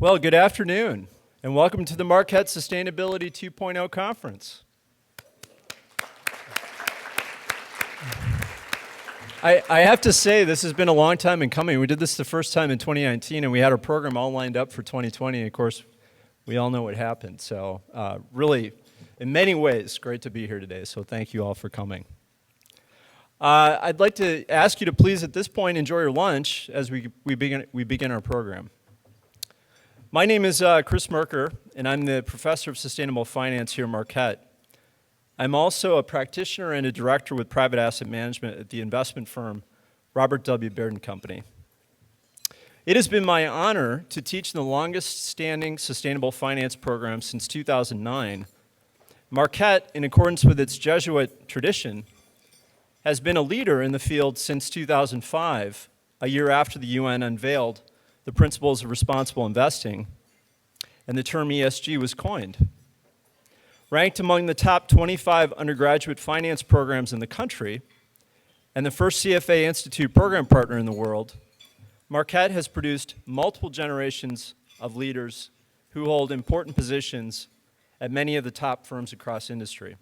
Well, good afternoon, and welcome to the Marquette Sustainability 2.0 Conference. I have to say, this has been a long time in coming. We did this the first time in 2019, and we had our program all lined up for 2020, and of course, we all know what happened. So really, in many ways, great to be here today, so thank you all for coming. I'd like to ask you to please, at this point, enjoy your lunch as we begin our program. My name is Chris Merker, and I'm the Professor of Sustainable Finance here at Marquette. I'm also a practitioner and a director with private asset management at the investment firm Robert W. Baird & Company. It has been my honor to teach the longest-standing sustainable finance program since 2009. Marquette, in accordance with its Jesuit tradition, has been a leader in the field since 2005, a year after the UN unveiled the principles of responsible investing, and the term ESG was coined. Ranked among the top 25 undergraduate finance programs in the country, and the first CFA Institute program partner in the world, Marquette has produced multiple generations of leaders who hold important positions at many of the top firms across industry.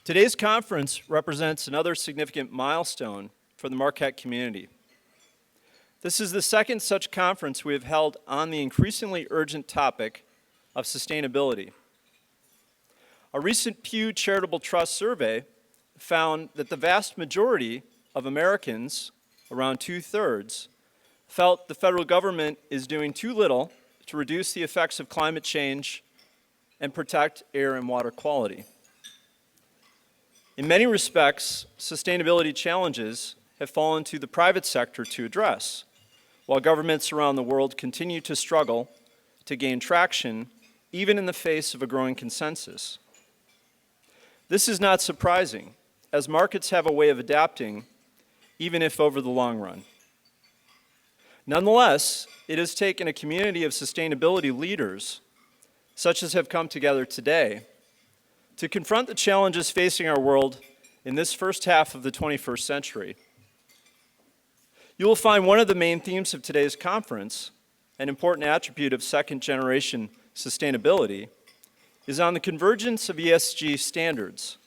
Today's conference represents another significant milestone for the Marquette community. This is the second such conference we have held on the increasingly urgent topic of sustainability. A recent Pew Charitable Trust survey found that the vast majority of Americans, around 2/3, felt the federal government is doing too little to reduce the effects of climate change and protect air and water quality. In many respects, sustainability challenges have fallen to the private sector to address, while governments around the world continue to struggle to gain traction, even in the face of a growing consensus. This is not surprising, as markets have a way of adapting, even if over the long run. Nonetheless, it has taken a community of sustainability leaders, such as have come together today, to confront the challenges facing our world in this first half of the 21st century. You will find one of the main themes of today's conference, an important attribute of second-generation sustainability, is on the convergence of ESG standards,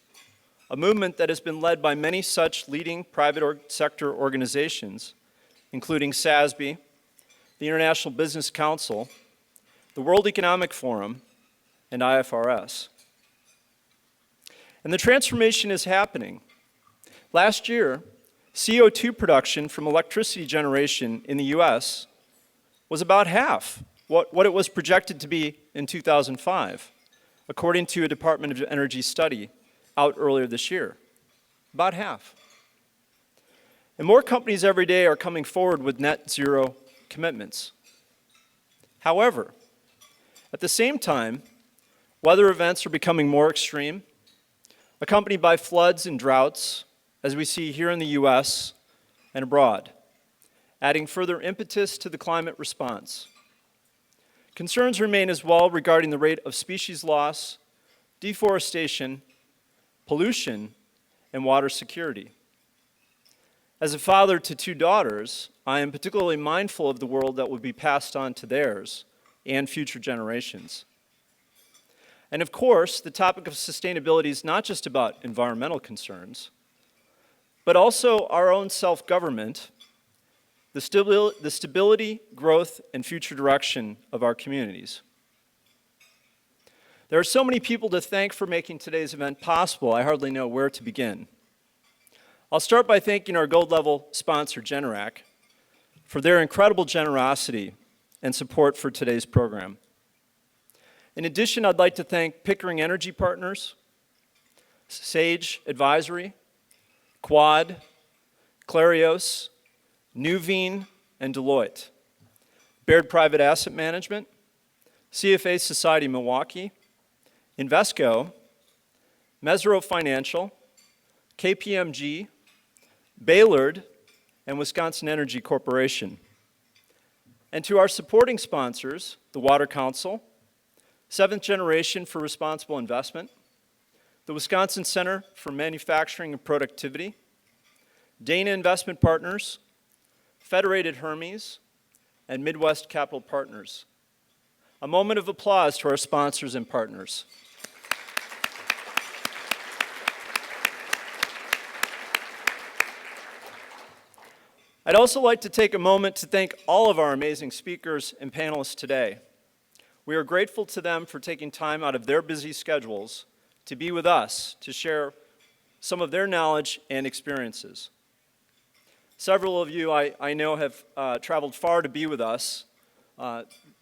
a movement that has been led by many such leading private sector organizations, including SASBY, the International Business Council, the World Economic Forum, and IFRS. And the transformation is happening. Last year, CO2 production from electricity generation in the US was about half what it was projected to be in 2005, according to a Department of Energy study out earlier this year. About half. And more companies every day are coming forward with net zero commitments. However, at the same time, weather events are becoming more extreme, accompanied by floods and droughts, as we see here in the US and abroad, adding further impetus to the climate response. Concerns remain as well regarding the rate of species loss, deforestation, pollution, and water security. As a father to 2 daughters, I am particularly mindful of the world that will be passed on to theirs and future generations. And of course, the topic of sustainability is not just about environmental concerns, but also our own self-government, the stability, growth, and future direction of our communities. There are so many people to thank for making today's event possible, I hardly know where to begin. I'll start by thanking our gold-level sponsor, Generac, for their incredible generosity and support for today's program. In addition, I'd like to thank Pickering Energy Partners, Sage Advisory, Quad, Clarios, Nuveen, and Deloitte, Baird Private Asset Management, CFA Society Milwaukee, Invesco, Mesro Financial, KPMG, Baylord, and Wisconsin Energy Corporation. And to our supporting sponsors, the Water Council, Seventh Generation for Responsible Investment, the Wisconsin Center for Manufacturing and Productivity, Dana Investment Partners, Federated Hermes, and Midwest Capital Partners. A moment of applause to our sponsors and partners. I'd also like to take a moment to thank all of our amazing speakers and panelists today. We are grateful to them for taking time out of their busy schedules to be with us to share some of their knowledge and experiences. Several of you I know have traveled far to be with us,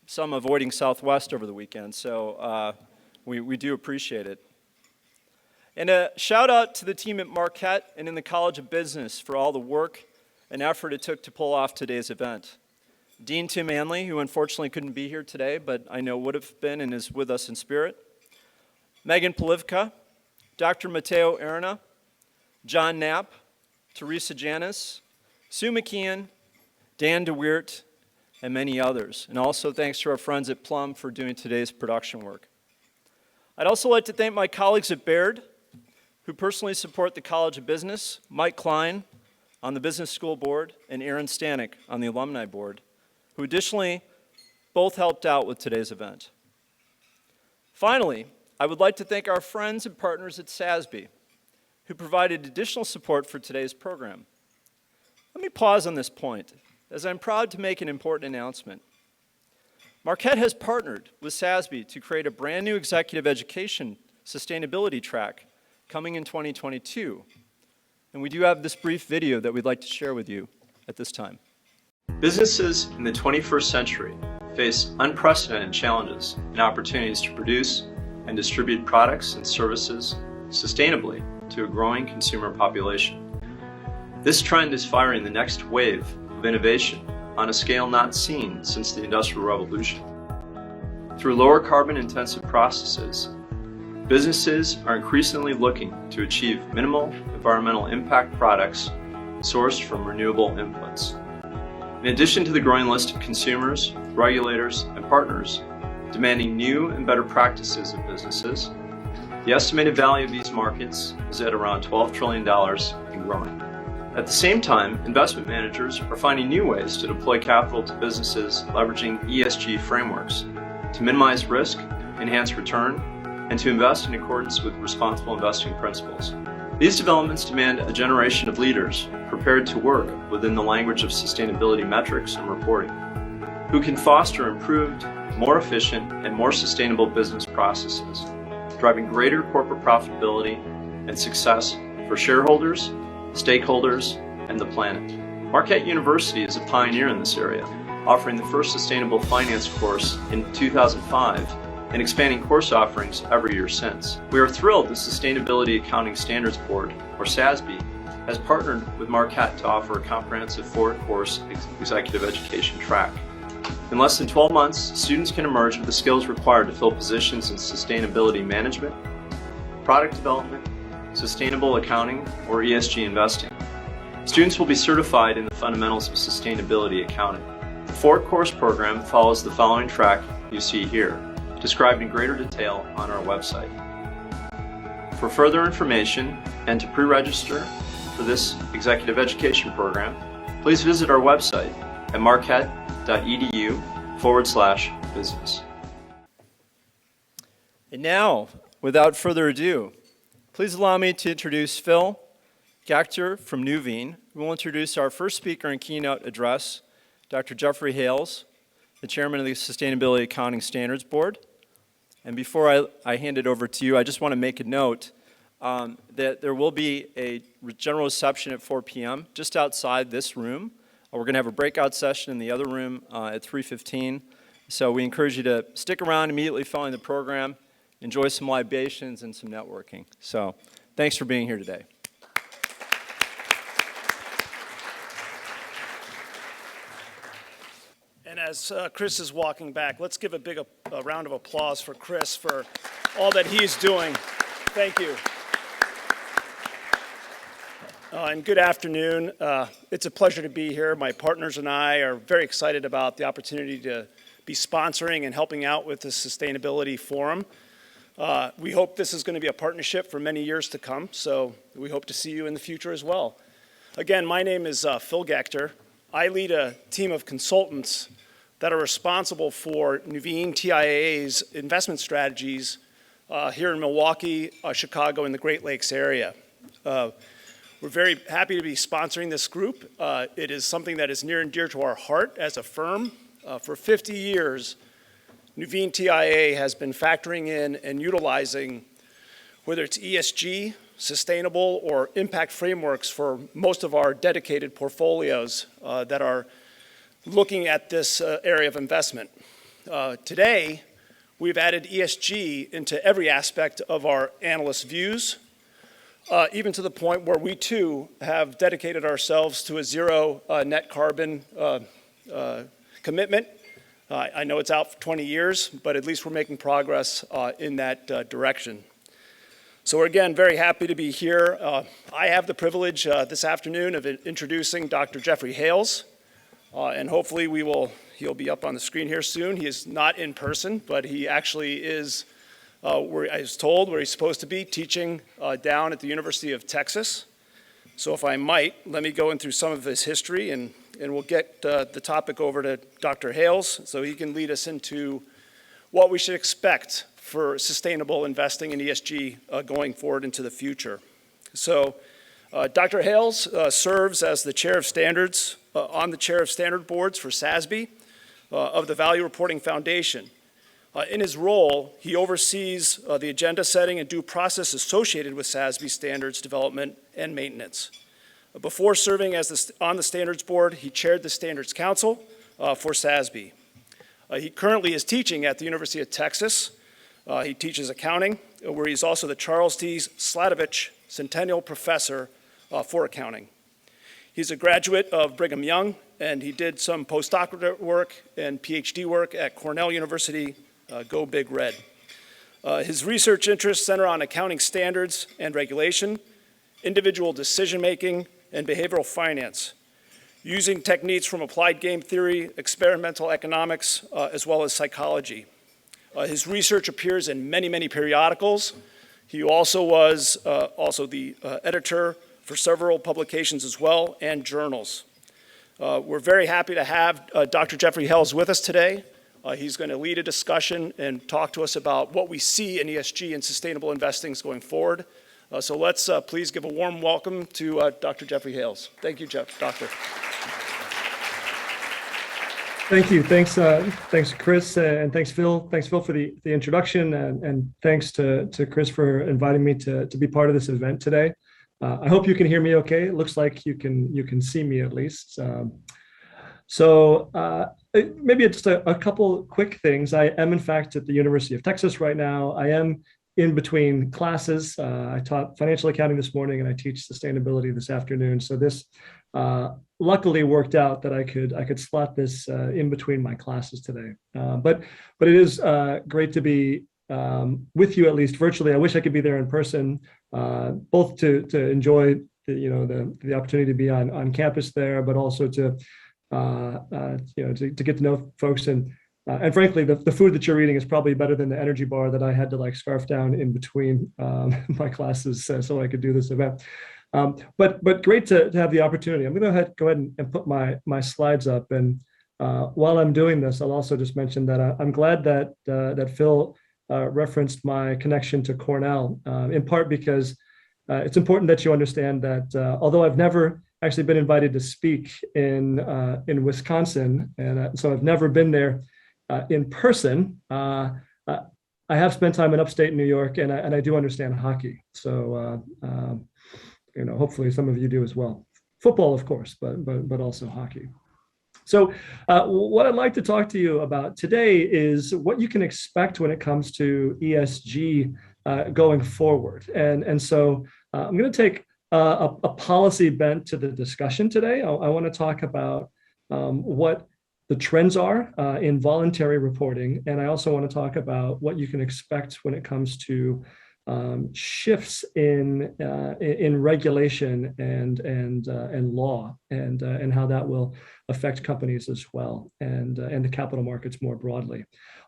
some avoiding Southwest over the weekend, so we do appreciate it. And a shout out to the team at Marquette and in the College of Business for all the work and effort it took to pull off today's event. Dean Tim Manley, who unfortunately couldn't be here today, but I know would have been and is with us in spirit. Megan Polivka, Dr. Matteo Arena, John Knapp, Teresa Janis, Sue McKeon, Dan DeWeert, and many others. And also thanks to our friends at Plum for doing today's production work. I'd also like to thank my colleagues at Baird, who personally support the College of Business, Mike Klein on the Business School Board, and Aaron Stanek on the Alumni Board, who additionally both helped out with today's event. Finally, I would like to thank our friends and partners at SASBY, who provided additional support for today's program. Let me pause on this point, as I'm proud to make an important announcement. Marquette has partnered with SASBY to create a brand new executive education sustainability track coming in 2022. And we do have this brief video that we'd like to share with you at this time. Businesses in the 21st century face unprecedented challenges and opportunities to produce and distribute products and services sustainably to a growing consumer population. This trend is firing the next wave of innovation on a scale not seen since the Industrial Revolution. Through lower carbon intensive processes, businesses are increasingly looking to achieve minimal environmental impact products sourced from renewable inputs. In addition to the growing list of consumers, regulators, and partners demanding new and better practices of businesses, the estimated value of these markets is at around $12 trillion and growing. At the same time, investment managers are finding new ways to deploy capital to businesses leveraging ESG frameworks to minimize risk, enhance return, and to invest in accordance with responsible investing principles. These developments demand a generation of leaders prepared to work within the language of sustainability metrics and reporting, who can foster improved, more efficient, and more sustainable business processes, driving greater corporate profitability and success for shareholders, stakeholders, and the planet. Marquette University is a pioneer in this area, offering the first sustainable finance course in 2005 and expanding course offerings every year since. We are thrilled the Sustainability Accounting Standards Board, or SASB, has partnered with Marquette to offer a comprehensive four-course executive education track. In less than 12 months, students can emerge with the skills required to fill positions in sustainability management, product development, sustainable accounting, or ESG investing. Students will be certified in the fundamentals of sustainability accounting. The four-course program follows the following track you see here, described in greater detail on our website. For further information and to pre-register for this executive education program, please visit our website at marquette.edu/business. And now, without further ado, please allow me to introduce Phil Gachter from Nuveen, who will introduce our first speaker and keynote address, Dr. Jeffrey Hales, the chairman of the Sustainability Accounting Standards Board. And before I hand it over to you, I just want to make a note that there will be a general reception at 4 p.m. just outside this room. We're going to have a breakout session in the other room at 3:15. So we encourage you to stick around immediately following the program, enjoy some libations and some networking. So thanks for being here today. And as Chris is walking back, let's give a big round of applause for Chris for all that he's doing. Thank you. And good afternoon. It's a pleasure to be here. My partners and I are very excited about the opportunity to be sponsoring and helping out with the Sustainability Forum. We hope this is going to be a partnership for many years to come, so we hope to see you in the future as well. Again, my name is Phil Gachter. I lead a team of consultants that are responsible for Nuveen TIAA's investment strategies here in Milwaukee, Chicago, and the Great Lakes area. We're very happy to be sponsoring this group. It is something that is near and dear to our heart as a firm. For 50 years, Nuveen TIAA has been factoring in and utilizing, whether it's ESG, sustainable, or impact frameworks for most of our dedicated portfolios that are looking at this area of investment. Today, we've added ESG into every aspect of our analyst views, even to the point where we too have dedicated ourselves to a zero net carbon commitment. I know it's out for 20 years, but at least we're making progress in that direction. So we're again very happy to be here. I have the privilege this afternoon of introducing Dr. Jeffrey Hales, and hopefully he'll be up on the screen here soon. He is not in person, but he actually is where I was told where he's supposed to be, teaching down at the University of Texas. So if I might, let me go in through some of his history, and we'll get the topic over to Dr. Hales so he can lead us into what we should expect for sustainable investing in ESG going forward into the future. So Dr. Hales serves as the chair of standards, on the chair of standard boards for SASBY of the Value Reporting Foundation. In his role, he oversees the agenda setting and due process associated with SASBY standards development and maintenance. Before serving as on the standards board, he chaired the Standards Council for SASBY. He currently is teaching at the University of Texas. He teaches accounting, where he's also the Charles T. Sladovich Centennial Professor for Accounting. He's a graduate of Brigham Young, and he did some postdoctoral work and PhD work at Cornell University. Go Big Red. His research interests center on accounting standards and regulation, individual decision-making, and behavioral finance, using techniques from applied game theory, experimental economics, as well as psychology. His research appears in many, many periodicals. He also was the editor for several publications as well, and journals. We're very happy to have Dr. Jeffrey Hales with us today. He's going to lead a discussion and talk to us about what we see in ESG and sustainable investing going forward. So let's please give a warm welcome to Dr. Jeffrey Hales. Thank you, Doctor. Thank you. Thanks, Chris, and thanks, Phil. Thanks, Phil, for the introduction, and thanks to Chris for inviting me to be part of this event today. I hope you can hear me okay. It looks like you can see me at least. Maybe just a couple quick things. I am, in fact, at the University of Texas right now. I am in between classes. I taught financial accounting this morning, and I teach sustainability this afternoon. So this luckily worked out that I could slot this in between my classes today. But it is great to be with you, at least virtually. I wish I could be there in person, both to enjoy the opportunity to be on campus there, but also to get to know folks, and frankly, the food that you're eating is probably better than the energy bar that I had to scarf down in between my classes so I could do this event. But great to have the opportunity. I'm going to go ahead and put my slides up, and while I'm doing this, I'll also just mention that I'm glad that Phil referenced my connection to Cornell, in part because it's important that you understand that although I've never actually been invited to speak in Wisconsin, and so I've never been there in person. I have spent time in upstate New York, and I do understand hockey. So hopefully some of you do as well. Football, of course, but also hockey. So what I'd like to talk to you about today is what you can expect when it comes to ESG going forward. And so I'm going to take a policy bent to the discussion today. I want to talk about what the trends are in voluntary reporting, and I also want to talk about what you can expect when it comes to shifts in regulation and law, and how that will affect companies as well, and the capital markets more broadly.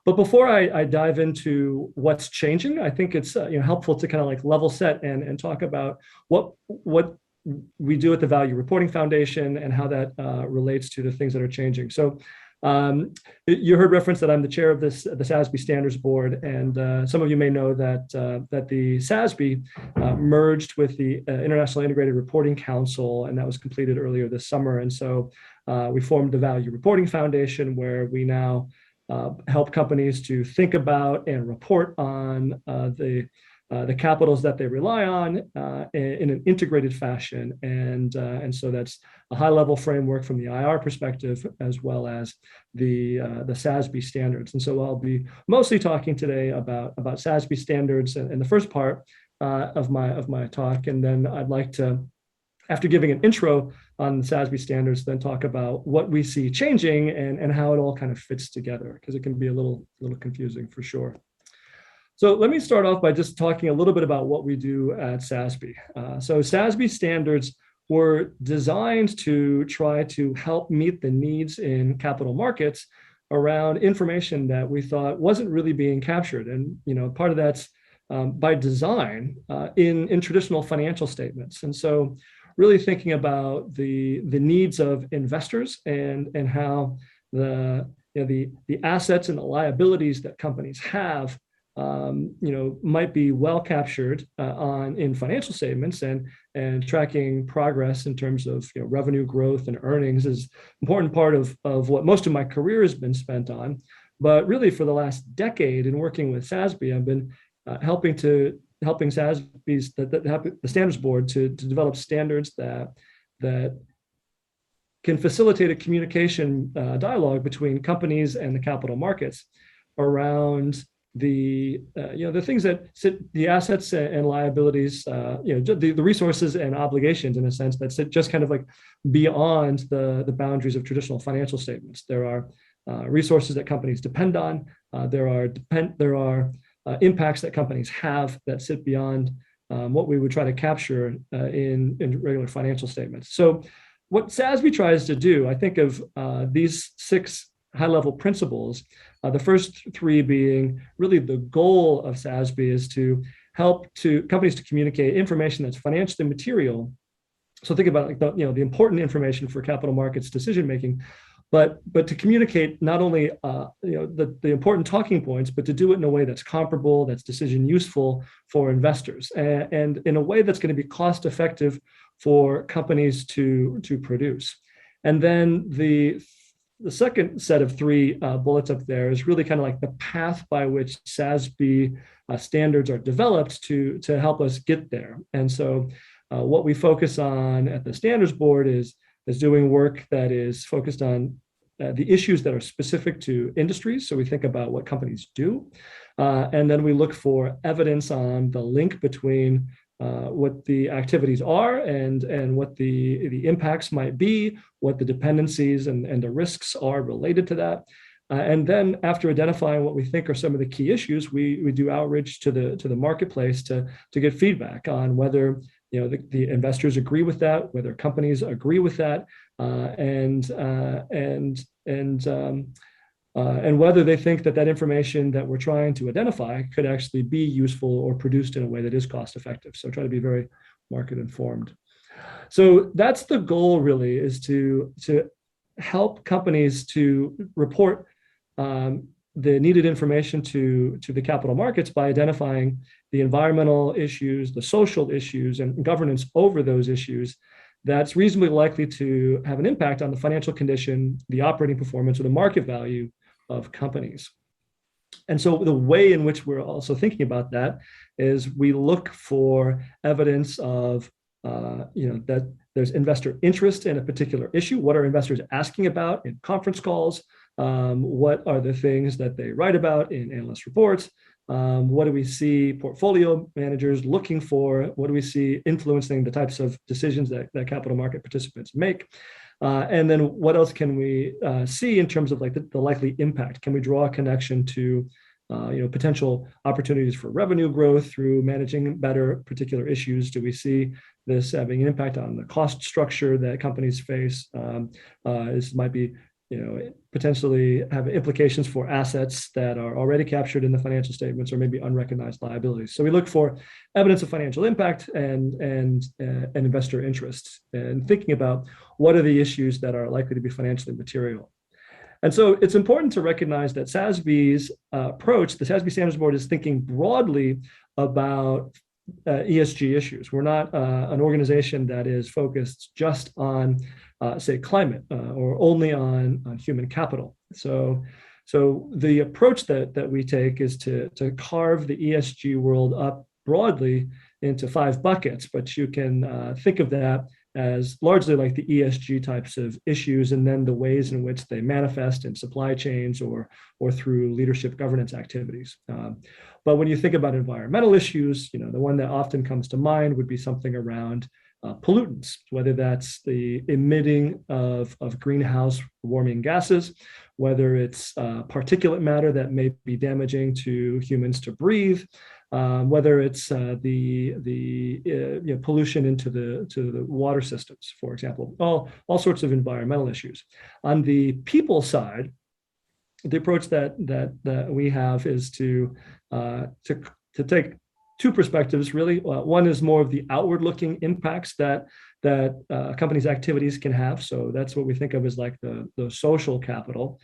But before I dive into what's changing, I think it's helpful to kind of level set and talk about what we do at the Value Reporting Foundation and how that relates to the things that are changing. So You heard reference that I'm the chair of the SASBY Standards Board, and some of you may know that the SASB merged with the International Integrated Reporting Council, and that was completed earlier this summer. And so we formed the Voluntary Reporting Foundation, where we now help companies to think about and report on the capitals that they rely on in an integrated fashion. And so that's a high-level framework from the IR perspective, as well as the SASB standards. And so I'll be mostly talking today about SASB standards in the first part of my talk. And then I'd like to, after giving an intro on the SASB standards, then talk about what we see changing and how it all kind of fits together, because it can be a little confusing for sure. So let me start off by just talking a little bit about what we do at SASB. So SASB standards were designed to try to help meet the needs in capital markets around information that we thought wasn't really being captured. And part of that's by design in traditional financial statements. And so really thinking about the needs of investors and how the assets and the liabilities that companies have might be well captured in financial statements, and tracking progress in terms of revenue growth and earnings is an important part of what most of my career has been spent on. But really, for the last decade in working with SASB, I've been helping SASB's the Standards Board to develop standards that can facilitate a communication dialogue between companies and the capital markets around the things that sit, the assets and liabilities, the resources and obligations, in a sense, that sit just kind of like beyond the boundaries of traditional financial statements. There are resources that companies depend on. There are impacts that companies have that sit beyond what we would try to capture in regular financial statements. So what SASB tries to do, I think of these 6 high-level principles, the first 3 being really the goal of SASB is to help companies to communicate information that's financially material. So think about the important information for capital markets decision making, but to communicate not only the important talking points, but to do it in a way that's comparable, that's decision useful for investors, and in a way that's going to be cost effective for companies to produce. And then the second set of 3 bullets up there is really kind of like the path by which SASB standards are developed to help us get there. And so what we focus on at the Standards Board is doing work that is focused on the issues that are specific to industries. So we think about what companies do, and then we look for evidence on the link between what the activities are and what the impacts might be, what the dependencies and the risks are related to that. And then after identifying what we think are some of the key issues, we do outreach to the marketplace to get feedback on whether the investors agree with that, whether companies agree with that, and whether they think that information that we're trying to identify could actually be useful or produced in a way that is cost effective. So try to be very market informed. So that's the goal, really, is to help companies to report the needed information to the capital markets by identifying the environmental issues, the social issues, and governance over those issues that's reasonably likely to have an impact on the financial condition, the operating performance, or the market value of companies. And so the way in which we're also thinking about that is we look for evidence of that there's investor interest in a particular issue. What are investors asking about in conference calls? What are the things that they write about in analyst reports? What do we see portfolio managers looking for? What do we see influencing the types of decisions that capital market participants make? And then what else can we see in terms of like the likely impact? Can we draw a connection to potential opportunities for revenue growth through managing better particular issues? Do we see this having an impact on the cost structure that companies face? This might be potentially have implications for assets that are already captured in the financial statements or maybe unrecognized liabilities. So we look for evidence of financial impact and investor interest, and thinking about what are the issues that are likely to be financially material. And so it's important to recognize that SASB's approach, the SASB Standards Board, is thinking broadly about ESG issues. We're not an organization that is focused just on, say, climate or only on human capital. So the approach that we take is to carve the ESG world up broadly into 5 buckets, but you can think of that as largely like the ESG types of issues, and then the ways in which they manifest in supply chains or through leadership governance activities. But when you think about environmental issues, the one that often comes to mind would be something around pollutants, whether that's the emitting of greenhouse warming gases, whether it's particulate matter that may be damaging to humans to breathe, whether it's the pollution into the water systems, for example, all sorts of environmental issues. On the people side, the approach that we have is to take 2 perspectives, really. One is more of the outward-looking impacts that companies' activities can have. So that's what we think of as like the social capital.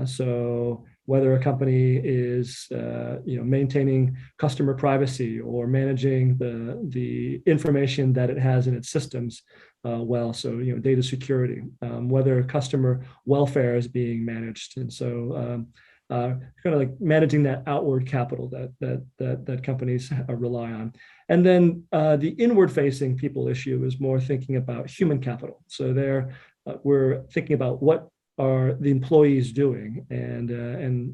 So whether a company is maintaining customer privacy or managing the information that it has in its systems well, so data security, whether customer welfare is being managed, and so kind of like managing that outward capital that companies rely on. And then the inward-facing people issue is more thinking about human capital. So there, we're thinking about what are the employees doing, and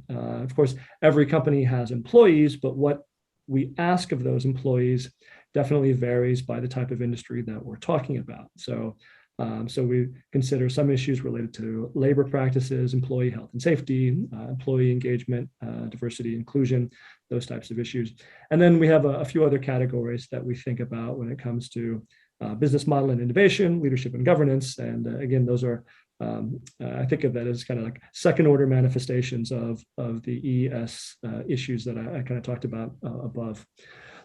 of course, every company has employees, but what we ask of those employees definitely varies by the type of industry that we're talking about. So we consider some issues related to labor practices, employee health and safety, employee engagement, diversity, inclusion, those types of issues. And then we have a few other categories that we think about when it comes to business model and innovation, leadership and governance. And again, those are, I think of that as kind of like second order manifestations of the ES issues that I kind of talked about above.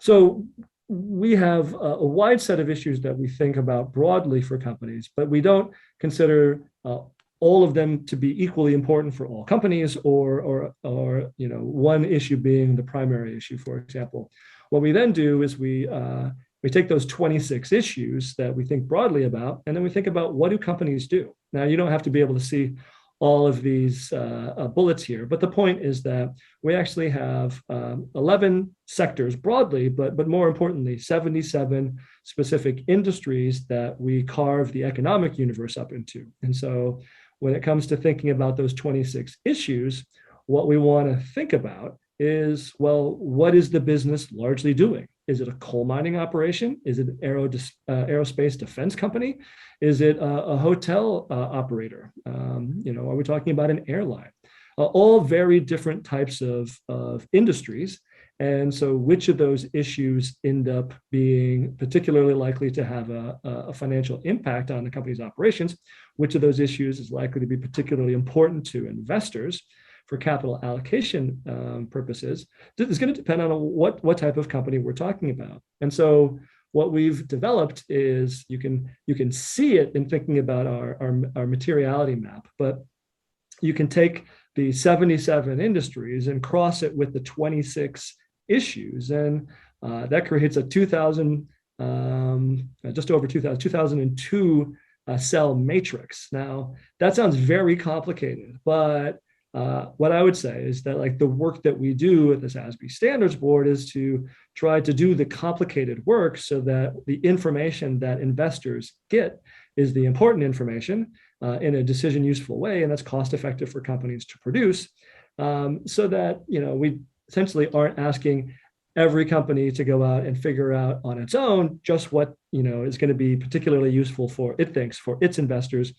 So we have a wide set of issues that we think about broadly for companies, but we don't consider all of them to be equally important for all companies, or one issue being the primary issue, for example. What we then do is we take those 26 issues that we think broadly about, and then we think about, what do companies do? Now, you don't have to be able to see all of these bullets here, but the point is that we actually have 11 sectors broadly, but more importantly, 77 specific industries that we carve the economic universe up into. And so when it comes to thinking about those 26 issues, what we want to think about is, well, what is the business largely doing? Is it a coal mining operation? Is it an aerospace defense company? Is it a hotel operator? Are we talking about an airline? All very different types of industries. And so which of those issues end up being particularly likely to have a financial impact on the company's operations? Which of those issues is likely to be particularly important to investors for capital allocation purposes? Is going to depend on what type of company we're talking about. And so what we've developed is, you can see it in thinking about our materiality map, but you can take the 77 industries and cross it with the 26 issues, and that creates a 2002 cell matrix. Now, that sounds very complicated, but what I would say is that, like, the work that we do at the SASBY Standards Board is to try to do the complicated work so that the information that investors get is the important information in a decision useful way, and that's cost effective for companies to produce, so that we essentially aren't asking every company to go out and figure out on its own just what is going to be particularly useful for its investors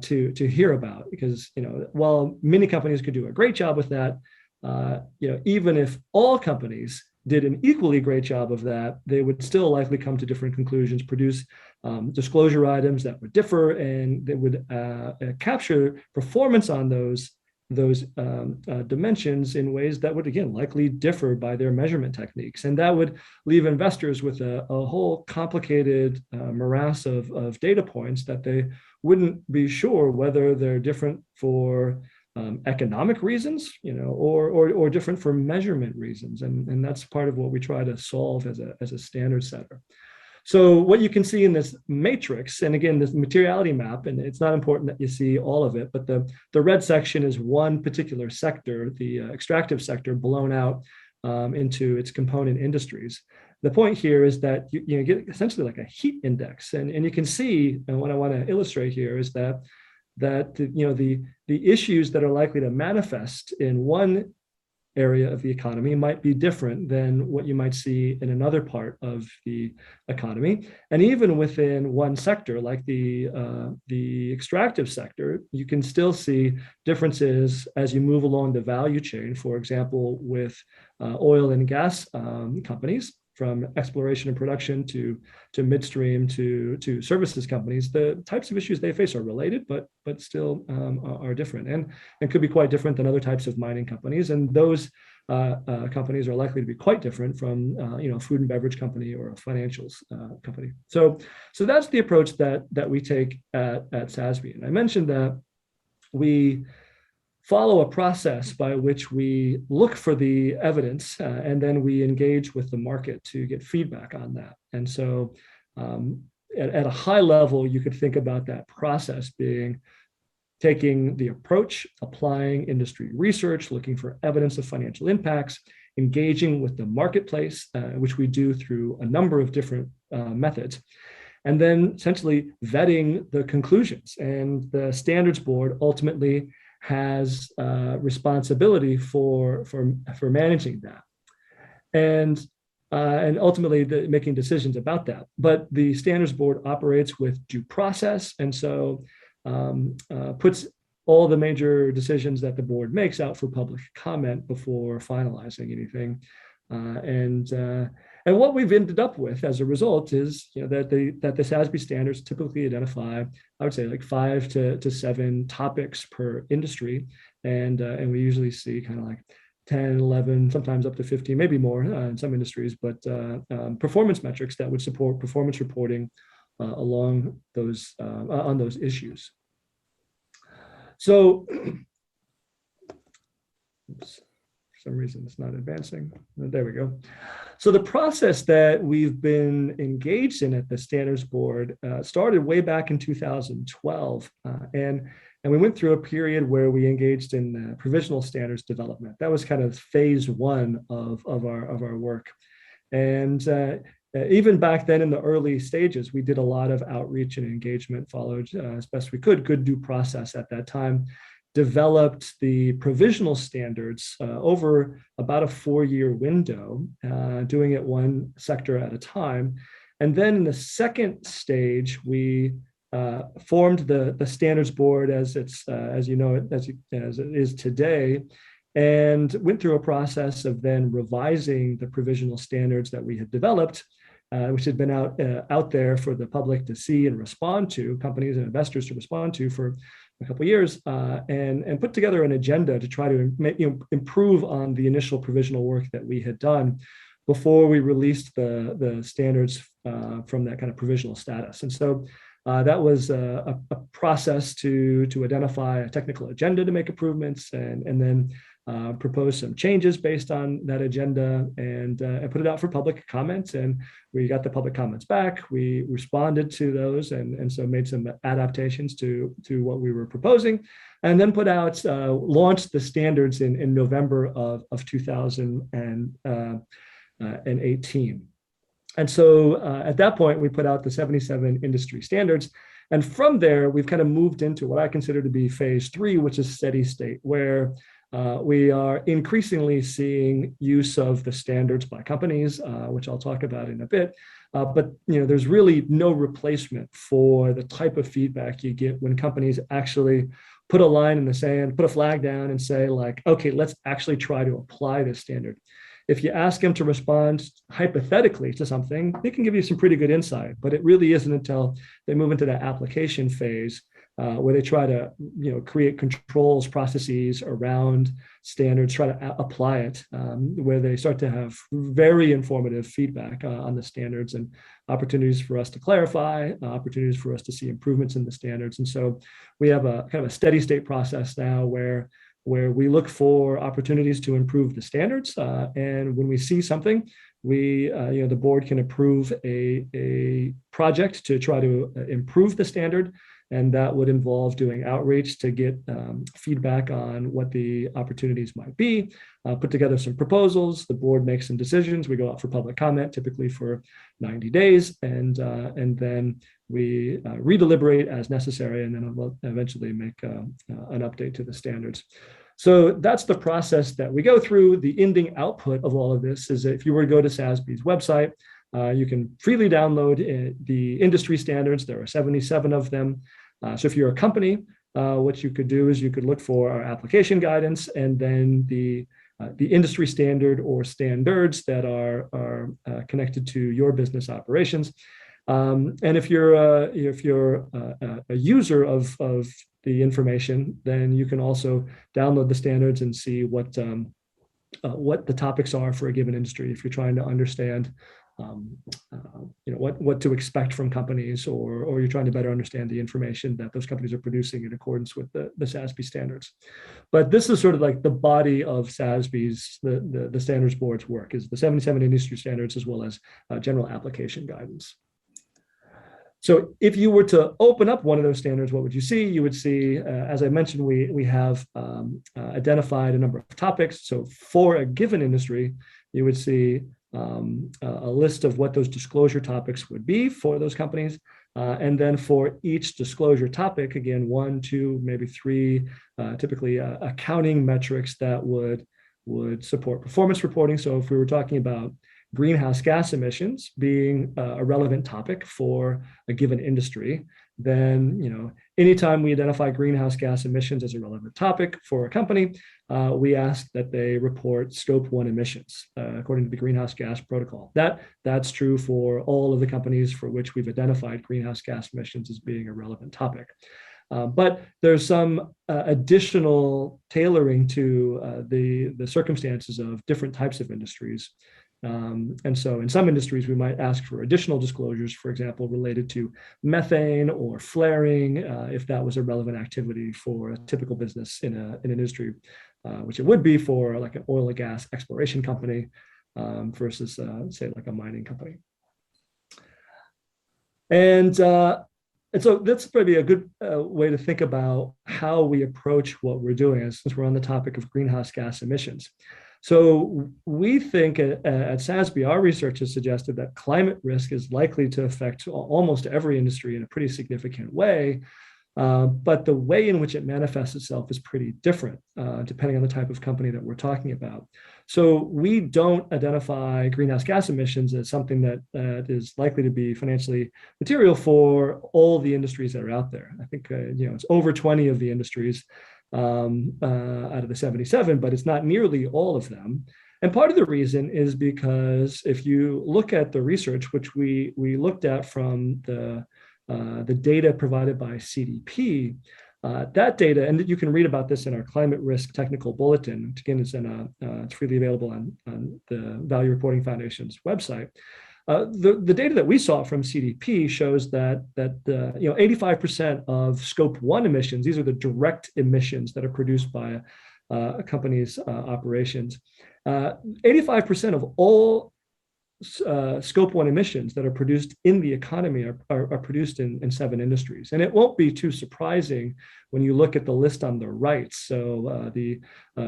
to hear about. Because while many companies could do a great job with that, even if all companies did an equally great job of that, they would still likely come to different conclusions, produce disclosure items that would differ, and they would capture performance on those dimensions in ways that would, again, likely differ by their measurement techniques. And that would leave investors with a whole complicated morass of data points that they wouldn't be sure whether they're different for economic reasons, or different for measurement reasons. And that's part of what we try to solve as a standard setter. So what you can see in this matrix, and again, this materiality map, and it's not important that you see all of it, but the red section is one particular sector, the extractive sector, blown out into its component industries. The point here is that you get essentially like a heat index, and you can see, and what I want to illustrate here is that the issues that are likely to manifest in one area of the economy might be different than what you might see in another part of the economy. And even within one sector, like the extractive sector, you can still see differences as you move along the value chain. For example, with oil and gas companies, from exploration and production to midstream to services companies, the types of issues they face are related, but still are different, and could be quite different than other types of mining companies. And those companies are likely to be quite different from a food and beverage company or a financials company. So that's the approach that we take at SASBY. And I mentioned that we follow a process by which we look for the evidence and then we engage with the market to get feedback on that. And so at a high level, you could think about that process being taking the approach, applying industry research, looking for evidence of financial impacts, engaging with the marketplace, which we do through a number of different methods, and then essentially vetting the conclusions. And the standards board ultimately has responsibility for managing that, and ultimately making decisions about that. But the standards board operates with due process, and so puts all the major decisions that the board makes out for public comment before finalizing anything. And what we've ended up with as a result is that the SASBY standards typically identify, I would say, like 5 to 7 topics per industry, and we usually see kind of like 10, 11, sometimes up to 15, maybe more in some industries, but performance metrics that would support performance reporting along those on those issues. So, oops. For some reason it's not advancing. There we go. So the process that we've been engaged in at the Standards Board started way back in 2012, and we went through a period where we engaged in provisional standards development. That was kind of phase 1 of our work, and even back then in the early stages, we did a lot of outreach and engagement, followed as best we could, good due process at that time. Developed the provisional standards over about a 4-year window, doing it one sector at a time. And then in the second stage, we formed the standards board as it is today, and went through a process of then revising the provisional standards that we had developed, which had been out there for the public to see and respond to, companies and investors to respond to for a couple of years, and put together an agenda to try to improve on the initial provisional work that we had done before we released the standards from that kind of provisional status. And so that was a process to identify a technical agenda to make improvements, and then propose some changes based on that agenda, and put it out for public comments. And we got the public comments back. We responded to those, and so made some adaptations to what we were proposing, and then launched the standards in November of 2018. And so at that point, we put out the 77 industry standards. And from there, we've kind of moved into what I consider to be phase 3, which is steady state, where we are increasingly seeing use of the standards by companies, which I'll talk about in a bit. But there's really no replacement for the type of feedback you get when companies actually put a line in the sand, put a flag down, and say, like, okay, let's actually try to apply this standard. If you ask them to respond hypothetically to something, they can give you some pretty good insight, but it really isn't until they move into that application phase where they try to create controls, processes around standards, try to apply it, where they start to have very informative feedback on the standards, and opportunities for us to clarify, opportunities for us to see improvements in the standards. And so we have a kind of a steady state process now where where we look for opportunities to improve the standards. And when we see something, the board can approve a project to try to improve the standard. And that would involve doing outreach to get feedback on what the opportunities might be, put together some proposals. The board makes some decisions. We go out for public comment, typically for 90 days, and then we redeliberate as necessary, and then we'll eventually make an update to the standards. So that's the process that we go through. The ending output of all of this is if you were to go to SASBY's website, you can freely download the industry standards. There are 77 of them. So if you're a company, what you could do is you could look for our application guidance and then the industry standard or standards that are connected to your business operations. And if you're a user of the information, then you can also download the standards and see what the topics are for a given industry. If you're trying to understand what to expect from companies, or you're trying to better understand the information that those companies are producing in accordance with the SASBY standards. But this is sort of like the body of SASBY's, the standards board's work, is the 77 industry standards as well as general application guidance. So if you were to open up one of those standards, what would you see? You would see, as I mentioned, we have identified a number of topics. So for a given industry, you would see a list of what those disclosure topics would be for those companies. And then for each disclosure topic, again, 1, 2, maybe 3, typically accounting metrics that would support performance reporting. So if we were talking about greenhouse gas emissions being a relevant topic for a given industry, then anytime we identify greenhouse gas emissions as a relevant topic for a company, we ask that they report Scope 1 emissions according to the Greenhouse Gas Protocol. That's true for all of the companies for which we've identified greenhouse gas emissions as being a relevant topic. But there's some additional tailoring to the circumstances of different types of industries. And so in some industries, we might ask for additional disclosures, for example, related to methane or flaring, if that was a relevant activity for a typical business in an industry, which it would be for like an oil and gas exploration company versus, say, like a mining company. And so that's probably a good way to think about how we approach what we're doing, since we're on the topic of greenhouse gas emissions. So we think at SASBY, our research has suggested that climate risk is likely to affect almost every industry in a pretty significant way, but the way in which it manifests itself is pretty different depending on the type of company that we're talking about. So we don't identify greenhouse gas emissions as something that is likely to be financially material for all the industries that are out there. I think it's over 20 of the industries out of the 77, but it's not nearly all of them. And part of the reason is because if you look at the research, which we looked at from the data provided by CDP, that data, and you can read about this in our climate risk technical bulletin, which again is it's freely available on the Voluntary Reporting Foundation's website. The data that we saw from CDP shows that 85% of Scope 1 emissions, these are the direct emissions that are produced by a company's operations. 85% of all Scope 1 emissions that are produced in the economy are produced in 7 industries. And it won't be too surprising when you look at the list on the right. So the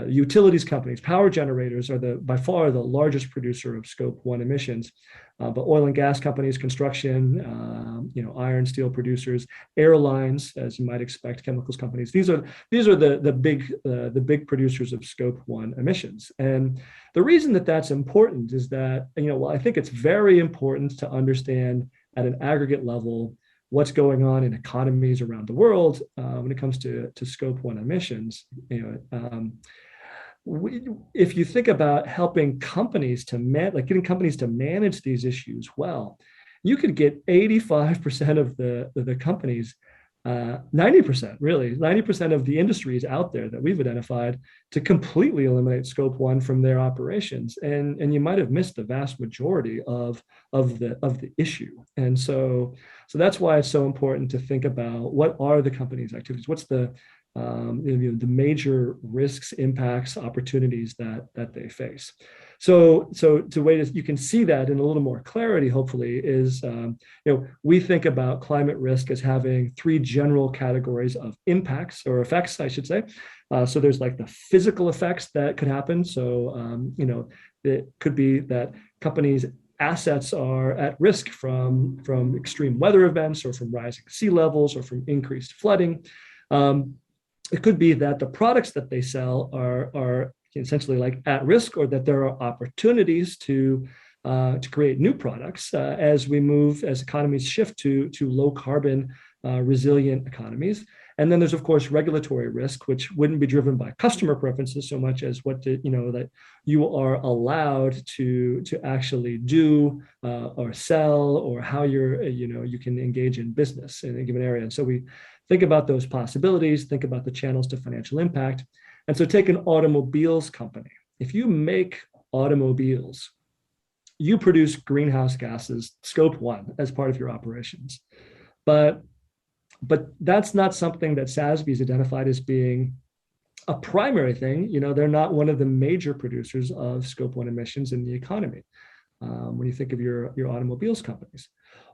utilities companies, power generators are by far the largest producer of Scope 1 emissions. But oil and gas companies, construction, iron, steel producers, airlines, as you might expect, chemicals companies. These are the big producers of Scope 1 emissions. And the reason that that's important is that I think it's very important to understand at an aggregate level what's going on in economies around the world when it comes to Scope 1 emissions. If you think about helping companies getting companies to manage these issues well, you could get 85% of the companies, 90%, really, 90% of the industries out there that we've identified to completely eliminate Scope 1 from their operations. And you might have missed the vast majority of the issue. And so that's why it's so important to think about what are the company's activities, what's the the major risks, impacts, opportunities that they face. So the way you can see that in a little more clarity, hopefully, is we think about climate risk as having three general categories of impacts or effects, I should say. So there's like the physical effects that could happen. So it could be that companies' assets are at risk from extreme weather events, or from rising sea levels, or from increased flooding. It could be that the products that they sell are essentially like at risk, or that there are opportunities to create new products as economies shift to low carbon resilient economies. And then there's, of course, regulatory risk, which wouldn't be driven by customer preferences so much as that you are allowed to actually do or sell, or how you can engage in business in a given area. And so we think about those possibilities, think about the channels to financial impact. And so take an automobiles company. If you make automobiles, you produce greenhouse gases, scope 1, as part of your operations. But that's not something that SASB has identified as being a primary thing. They're not one of the major producers of scope 1 emissions in the economy when you think of your automobiles companies.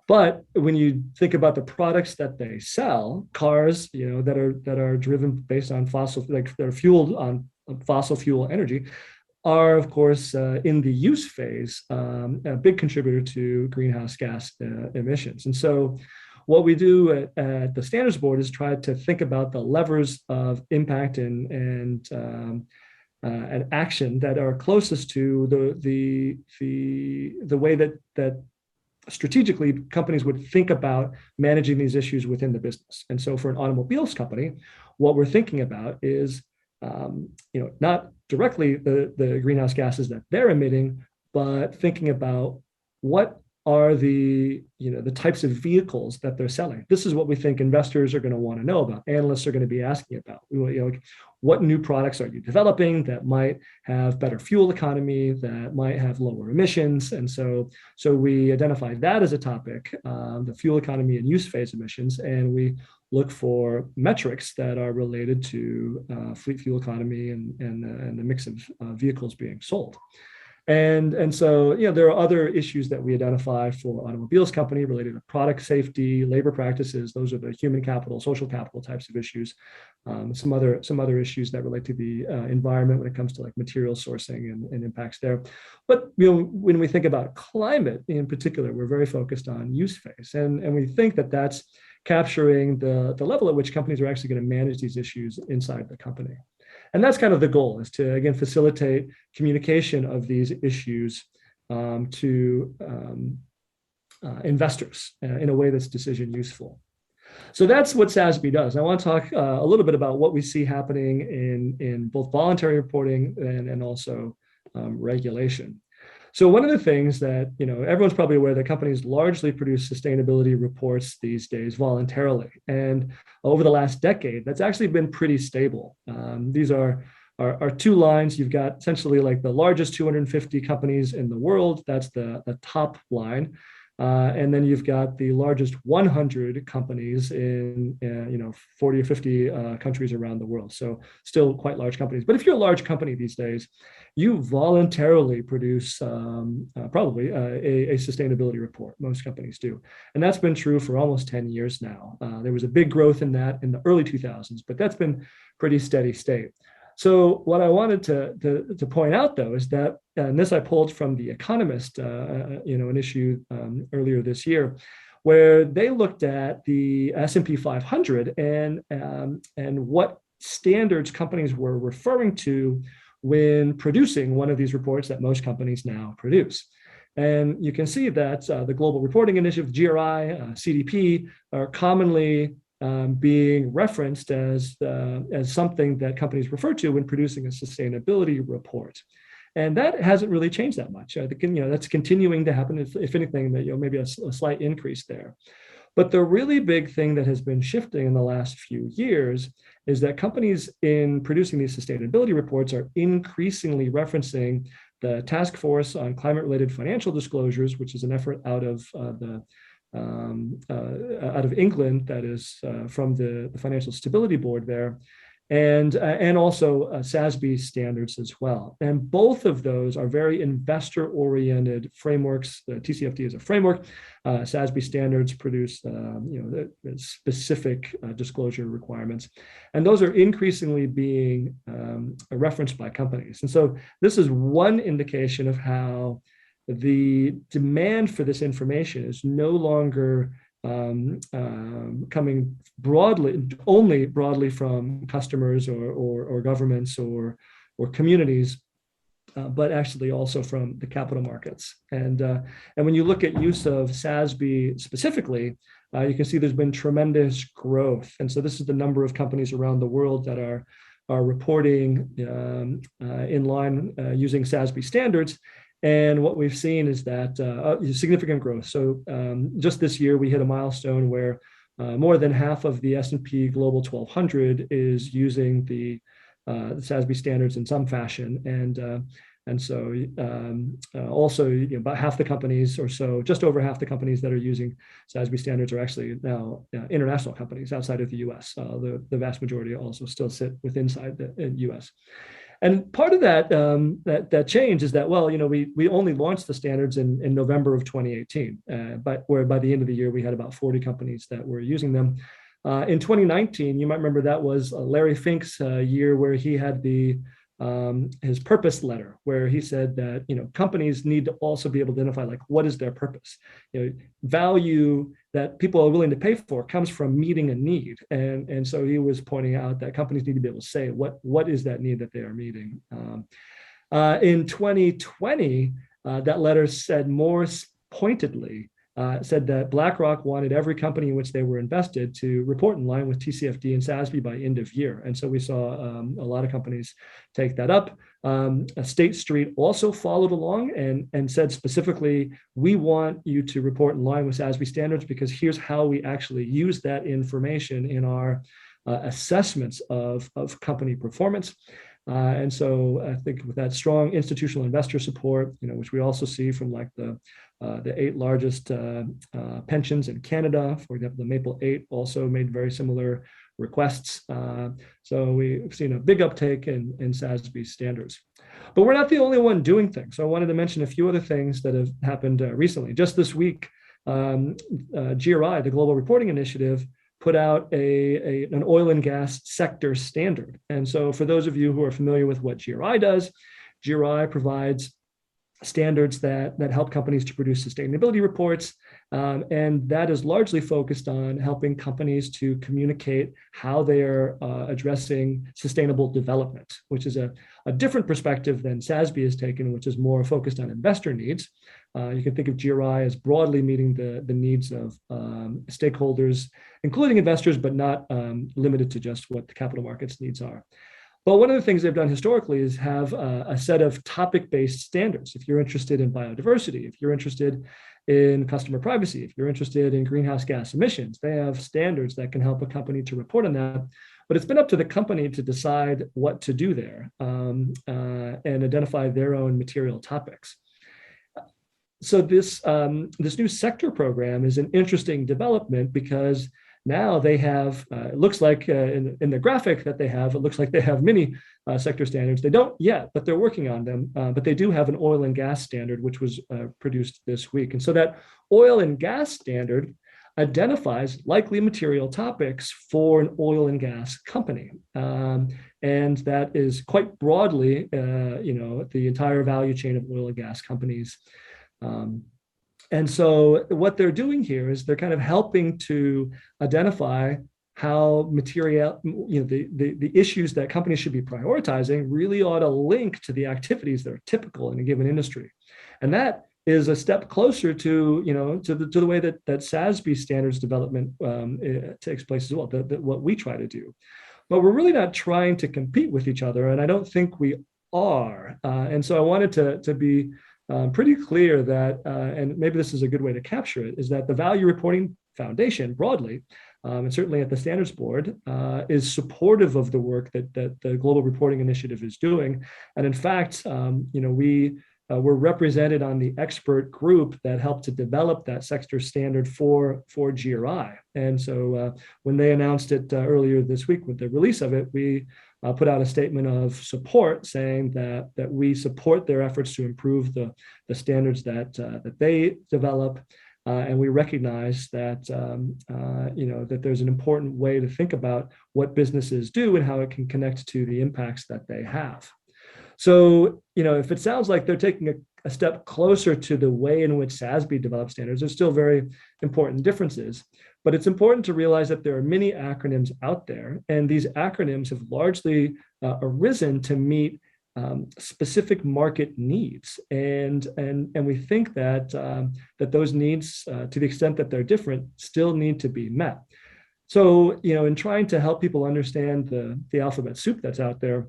But when you think about the products that they sell, cars, that are driven based on that are fueled on fossil fuel energy, are, of course, in the use phase, a big contributor to greenhouse gas emissions. And so what we do at the Standards Board is try to think about the levers of impact and action that are closest to the way that strategically companies would think about managing these issues within the business. And so for an automobiles company, what we're thinking about is not directly the greenhouse gases that they're emitting, but thinking about what are the types of vehicles that they're selling. This is what we think investors are going to want to know about. Analysts are going to be asking about. What new products are you developing that might have better fuel economy, that might have lower emissions? And so we identify that as a topic, the fuel economy and use phase emissions, and we look for metrics that are related to fleet fuel economy and the mix of vehicles being sold. And so there are other issues that we identify for automobiles company related to product safety, labor practices. Those are the human capital, social capital types of issues. Some other issues that relate to the environment when it comes to like material sourcing and impacts there. But when we think about climate in particular, we're very focused on use phase, and we think that that's capturing the level at which companies are actually going to manage these issues inside the company. And that's kind of the goal, is to, again, facilitate communication of these issues to investors in a way that's decision useful. So that's what SASB does. I want to talk a little bit about what we see happening in both voluntary reporting and also regulation. So one of the things that everyone's probably aware that companies largely produce sustainability reports these days voluntarily, and over the last decade, that's actually been pretty stable. These are two lines. You've got essentially like the largest 250 companies in the world. That's the top line. And then you've got the largest 100 companies in 40 or 50 countries around the world. So still quite large companies. But if you're a large company these days, you voluntarily produce probably a sustainability report. Most companies do. And that's been true for almost 10 years now. There was a big growth in that in the early 2000s, but that's been pretty steady state. So what I wanted to point out, though, is that, and this I pulled from The Economist, an issue earlier this year, where they looked at the S&P 500 and what standards companies were referring to when producing one of these reports that most companies now produce. And you can see that the Global Reporting Initiative, GRI, CDP, are commonly being referenced as something that companies refer to when producing a sustainability report. And that hasn't really changed that much. I think that's continuing to happen, if anything, that maybe a slight increase there. But the really big thing that has been shifting in the last few years is that companies in producing these sustainability reports are increasingly referencing the Task Force on Climate-Related Financial Disclosures, which is an effort out of England, that is from the Financial Stability Board there. and also SASBY standards as well. And both of those are very investor-oriented frameworks. The TCFD is a framework. SASBY standards produce the specific disclosure requirements. And those are increasingly being referenced by companies. And so this is one indication of how the demand for this information is no longer coming only broadly from customers or governments or communities, but actually also from the capital markets. And when you look at use of SASB specifically, you can see there's been tremendous growth. And so this is the number of companies around the world that are reporting in line using SASB standards. And what we've seen is that significant growth. So just this year, we hit a milestone where more than half of the S&P Global 1200 is using the SASB standards in some fashion. And so also about half the companies or so, just over half the companies that are using SASB standards are actually now international companies outside of the US. The vast majority also still sit inside the US. And part of that change is that, well, we only launched the standards in November of 2018, but where by the end of the year, we had about 40 companies that were using them. In 2019, you might remember that was Larry Fink's year where he had his purpose letter, where he said that companies need to also be able to identify what is their purpose. Value that people are willing to pay for comes from meeting a need, and so he was pointing out that companies need to be able to say what is that need that they are meeting. In 2020, that letter said more pointedly. Said that BlackRock wanted every company in which they were invested to report in line with TCFD and SASB by end of year. And so we saw a lot of companies take that up. State Street also followed along and said specifically, we want you to report in line with SASB standards because here's how we actually use that information in our assessments of company performance. And so I think with that strong institutional investor support, which we also see from the 8 largest pensions in Canada, for example, the Maple 8 also made very similar requests. So we've seen a big uptake in SASB standards. But we're not the only one doing things. So I wanted to mention a few other things that have happened recently. Just this week, GRI, the Global Reporting Initiative, put out an oil and gas sector standard. And so for those of you who are familiar with what GRI does, GRI provides standards that help companies to produce sustainability reports. And that is largely focused on helping companies to communicate how they are addressing sustainable development, which is a different perspective than SASB has taken, which is more focused on investor needs. You can think of GRI as broadly meeting the needs of stakeholders, including investors, but not limited to just what the capital markets needs are. But one of the things they've done historically is have a set of topic-based standards. If you're interested in biodiversity, if you're interested in customer privacy, if you're interested in greenhouse gas emissions, they have standards that can help a company to report on that. But it's been up to the company to decide what to do there and identify their own material topics. So this new sector program is an interesting development because now they have, it looks like in the graphic that they have, it looks like they have many sector standards. They don't yet, but they're working on them. But they do have an oil and gas standard, which was produced this week. And so that oil and gas standard identifies likely material topics for an oil and gas company. And that is quite broadly, the entire value chain of oil and gas companies. And so what they're doing here is they're kind of helping to identify how the issues that companies should be prioritizing really ought to link to the activities that are typical in a given industry. And that is a step closer to the way that SASB standards development takes place as well, what we try to do. But we're really not trying to compete with each other, and I don't think we are. And so I wanted to be pretty clear that, and maybe this is a good way to capture it, is that the Value Reporting Foundation broadly, and certainly at the Standards Board, is supportive of the work that the Global Reporting Initiative is doing. And in fact, we were represented on the expert group that helped to develop that sector standard for GRI. And so when they announced it earlier this week with the release of it, we put out a statement of support saying that we support their efforts to improve the standards that they develop. And we recognize that that there's an important way to think about what businesses do and how it can connect to the impacts that they have. So, if it sounds like they're taking a step closer to the way in which SASB develops standards, there's still very important differences. But it's important to realize that there are many acronyms out there, and these acronyms have largely arisen to meet specific market needs, and we think that those needs, to the extent that they're different, still need to be met. So, in trying to help people understand the alphabet soup that's out there,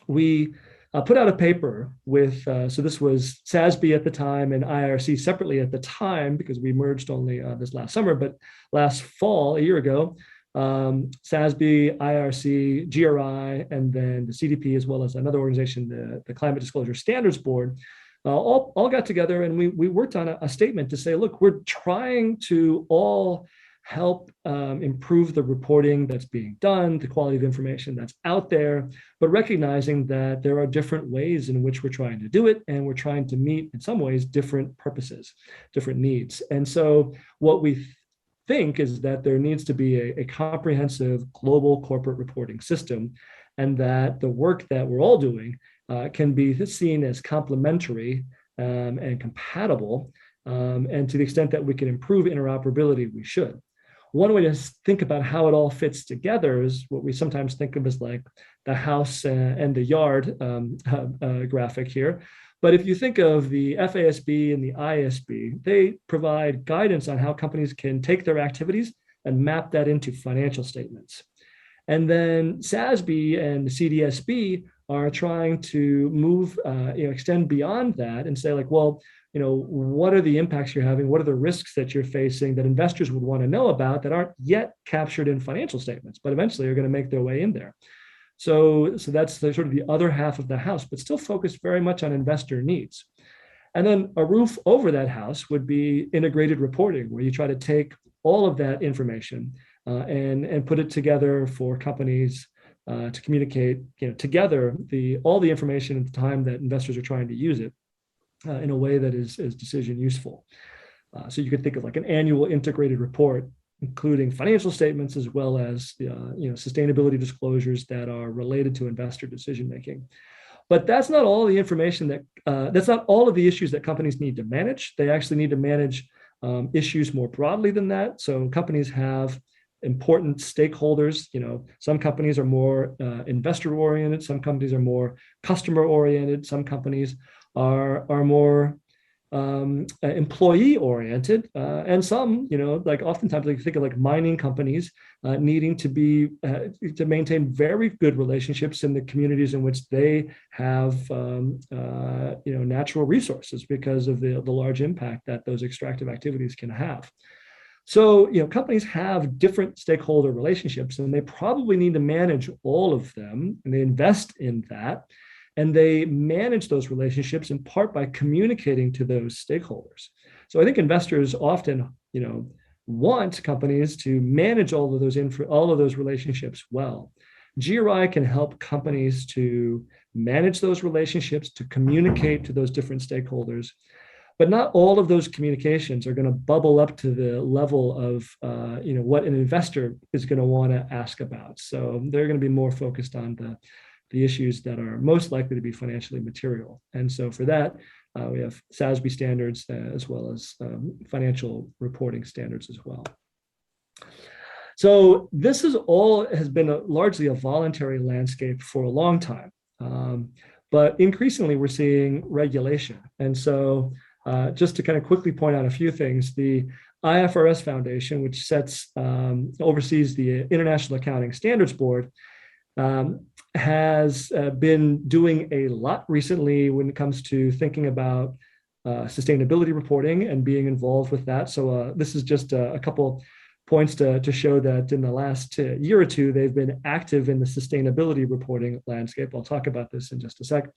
we put out a paper with, so this was SASB at the time and IRC separately at the time, because we merged only this last summer, but last fall, a year ago, SASB, IRC, GRI, and then the CDP, as well as another organization, the Climate Disclosure Standards Board, all got together, and we worked on a statement to say, look, we're trying to all help improve the reporting that's being done, the quality of information that's out there, but recognizing that there are different ways in which we're trying to do it, and we're trying to meet, in some ways, different purposes, different needs. And so what we think is that there needs to be a comprehensive global corporate reporting system, and that the work that we're all doing can be seen as complementary and compatible, and to the extent that we can improve interoperability, we should. One way to think about how it all fits together is what we sometimes think of as like the house and the yard graphic here. But if you think of the FASB and the ISB, they provide guidance on how companies can take their activities and map that into financial statements. And then SASB and the CDSB are trying to move, extend beyond that and say, like, well, what are the impacts you're having? What are the risks that you're facing that investors would want to know about that aren't yet captured in financial statements, but eventually are going to make their way in there? So that's sort of the other half of the house, but still focused very much on investor needs. And then a roof over that house would be integrated reporting, where you try to take all of that information and put it together for companies to communicate together all the information at the time that investors are trying to use it in a way that is decision useful. So you could think of like an annual integrated report, including financial statements as well as sustainability disclosures that are related to investor decision making. But that's not all the information that's not all of the issues that companies need to manage. They actually need to manage issues more broadly than that. So companies have important stakeholders. Some companies are more investor oriented. Some companies are more customer oriented. Some companies are more employee oriented, and some, like oftentimes, like think of like mining companies needing to maintain very good relationships in the communities in which they have natural resources because of the large impact that those extractive activities can have. So, companies have different stakeholder relationships, and they probably need to manage all of them, and they invest in that. And they manage those relationships in part by communicating to those stakeholders. So I think investors often, want companies to manage all of those relationships well. GRI can help companies to manage those relationships, to communicate to those different stakeholders. But not all of those communications are going to bubble up to the level of, what an investor is going to want to ask about. So they're going to be more focused on the issues that are most likely to be financially material. And so for that, we have SASB standards as well as financial reporting standards as well. So this has been largely a voluntary landscape for a long time. But increasingly, we're seeing regulation. And so just to kind of quickly point out a few things, the IFRS Foundation, which oversees the International Accounting Standards Board, has been doing a lot recently when it comes to thinking about sustainability reporting and being involved with that. So this is just a couple points to show that in the last year or two, they've been active in the sustainability reporting landscape. I'll talk about this in just a sec.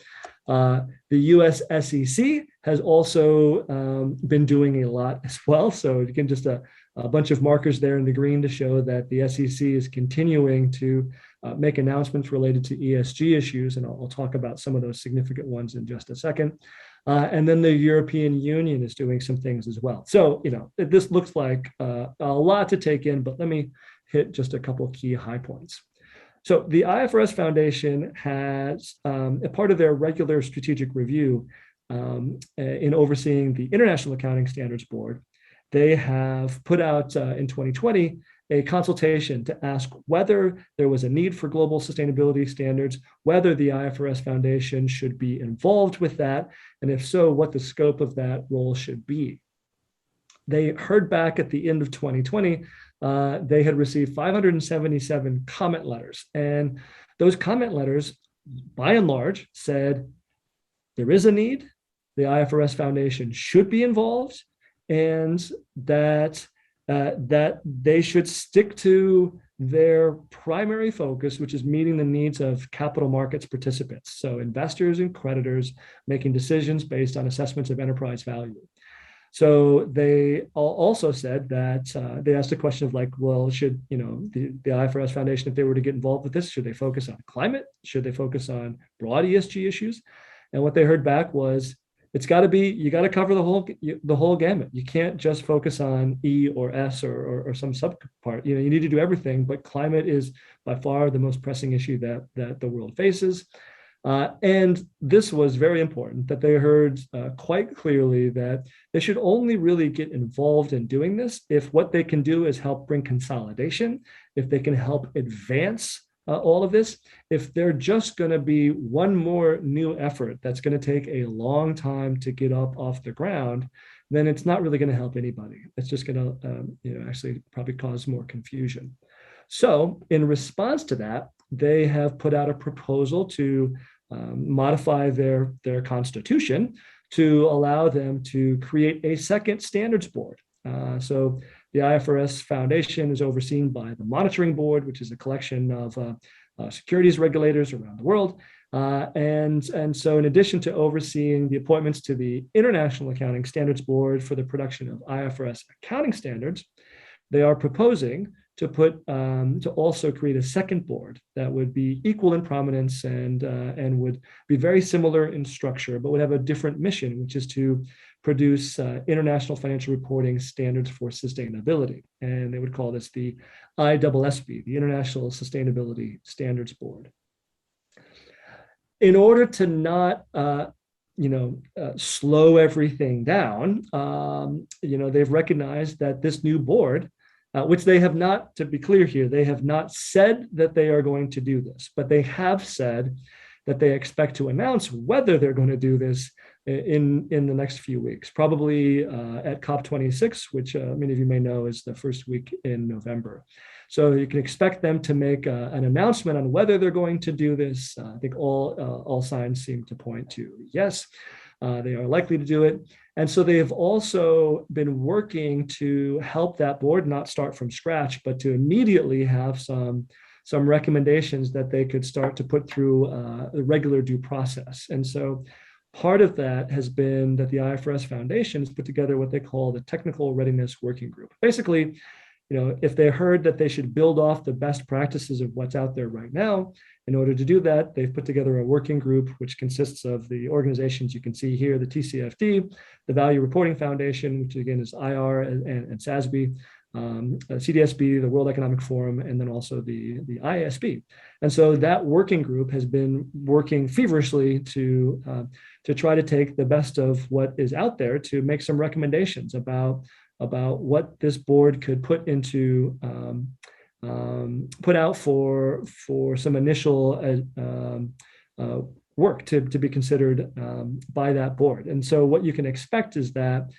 The US SEC has also been doing a lot as well. So you can just a bunch of markers there in the green to show that the SEC is continuing to make announcements related to ESG issues. And I'll talk about some of those significant ones in just a second. And then the European Union is doing some things as well. So, this looks like a lot to take in, but let me hit just a couple key high points. So the IFRS Foundation has, a part of their regular strategic review in overseeing the International Accounting Standards Board, they have put out in 2020 a consultation to ask whether there was a need for global sustainability standards, whether the IFRS Foundation should be involved with that, and if so, what the scope of that role should be. They heard back at the end of 2020, they had received 577 comment letters, and those comment letters, by and large, said there is a need, the IFRS Foundation should be involved, and that they should stick to their primary focus, which is meeting the needs of capital markets participants, so investors and creditors making decisions based on assessments of enterprise value. So they also said that they asked a question of like, well, should the IFRS Foundation, if they were to get involved with this, should they focus on climate? Should they focus on broad ESG issues? And what they heard back was, it's got to be, you got to cover the whole gamut. You can't just focus on E or S or some subpart. You need to do everything, but climate is by far the most pressing issue that the world faces. And this was very important, that they heard quite clearly that they should only really get involved in doing this if what they can do is help bring consolidation, if they can help advance all of this. If they're just going to be one more new effort that's going to take a long time to get up off the ground, then it's not really going to help anybody. It's just going to actually probably cause more confusion. So in response to that, they have put out a proposal to modify their constitution to allow them to create a second standards board. So the IFRS Foundation is overseen by the Monitoring Board, which is a collection of securities regulators around the world. And so in addition to overseeing the appointments to the International Accounting Standards Board for the production of IFRS accounting standards, they are proposing to also create a second board that would be equal in prominence and would be very similar in structure, but would have a different mission, which is to produce international financial reporting standards for sustainability. And they would call this the ISSB, the International Sustainability Standards Board. In order to not slow everything down, they've recognized that this new board, which they have not, to be clear here, they have not said that they are going to do this, but they have said that they expect to announce whether they're going to do this in the next few weeks, probably at COP26, which many of you may know is the first week in November. So you can expect them to make an announcement on whether they're going to do this. I think all signs seem to point to yes, they are likely to do it. And so they have also been working to help that board not start from scratch, but to immediately have some recommendations that they could start to put through the regular due process. And so part of that has been that the IFRS Foundation has put together what they call the Technical Readiness Working Group. Basically, if they heard that they should build off the best practices of what's out there right now, in order to do that, they've put together a working group, which consists of the organizations you can see here, the TCFD, the Value Reporting Foundation, which again is IR and SASBY, CDSB, the World Economic Forum, and then also the ISB. And so that working group has been working feverishly to try to take the best of what is out there to make some recommendations about what this board could put out for some initial work to be considered by that board. And so what you can expect is that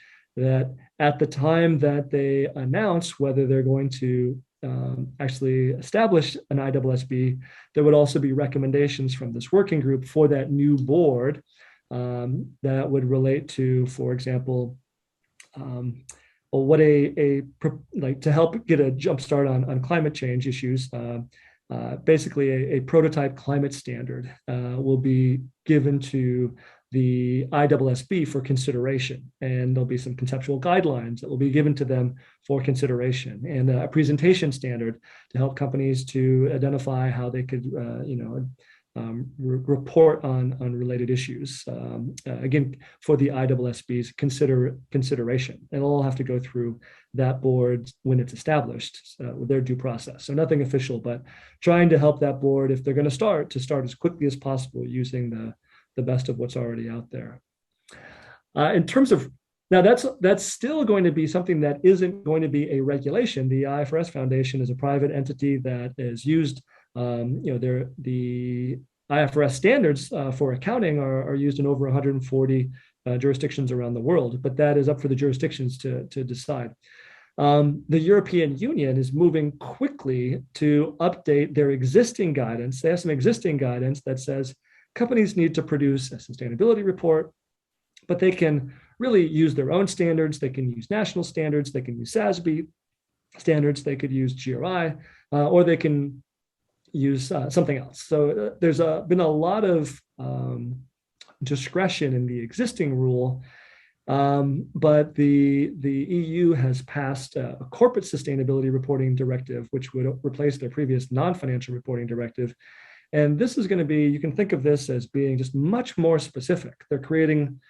at the time that they announce whether they're going to actually establish an ISSB, there would also be recommendations from this working group for that new board that would relate to, for example, what like to help get a jump start on climate change issues. Basically, a prototype climate standard will be given to the ISSB for consideration, and there'll be some conceptual guidelines that will be given to them for consideration, and a presentation standard to help companies to identify how they could, report on related issues. Again, for the ISSB's consideration, and it'll all have to go through that board when it's established with their due process. So nothing official, but trying to help that board, if they're going to start as quickly as possible using the best of what's already out there. In terms of now, that's still going to be something that isn't going to be a regulation. The IFRS Foundation is a private entity that is used. The IFRS standards for accounting are used in over 140 jurisdictions around the world, but that is up for the jurisdictions to decide. The European Union is moving quickly to update their existing guidance. They have some existing guidance that says companies need to produce a sustainability report, but they can really use their own standards. They can use national standards. They can use SASBY standards. They could use GRI, or they can use something else. So there's been a lot of discretion in the existing rule, but the EU has passed a corporate sustainability reporting directive, which would replace their previous non-financial reporting directive. And this is going to be, you can think of this as being just much more specific. They're creating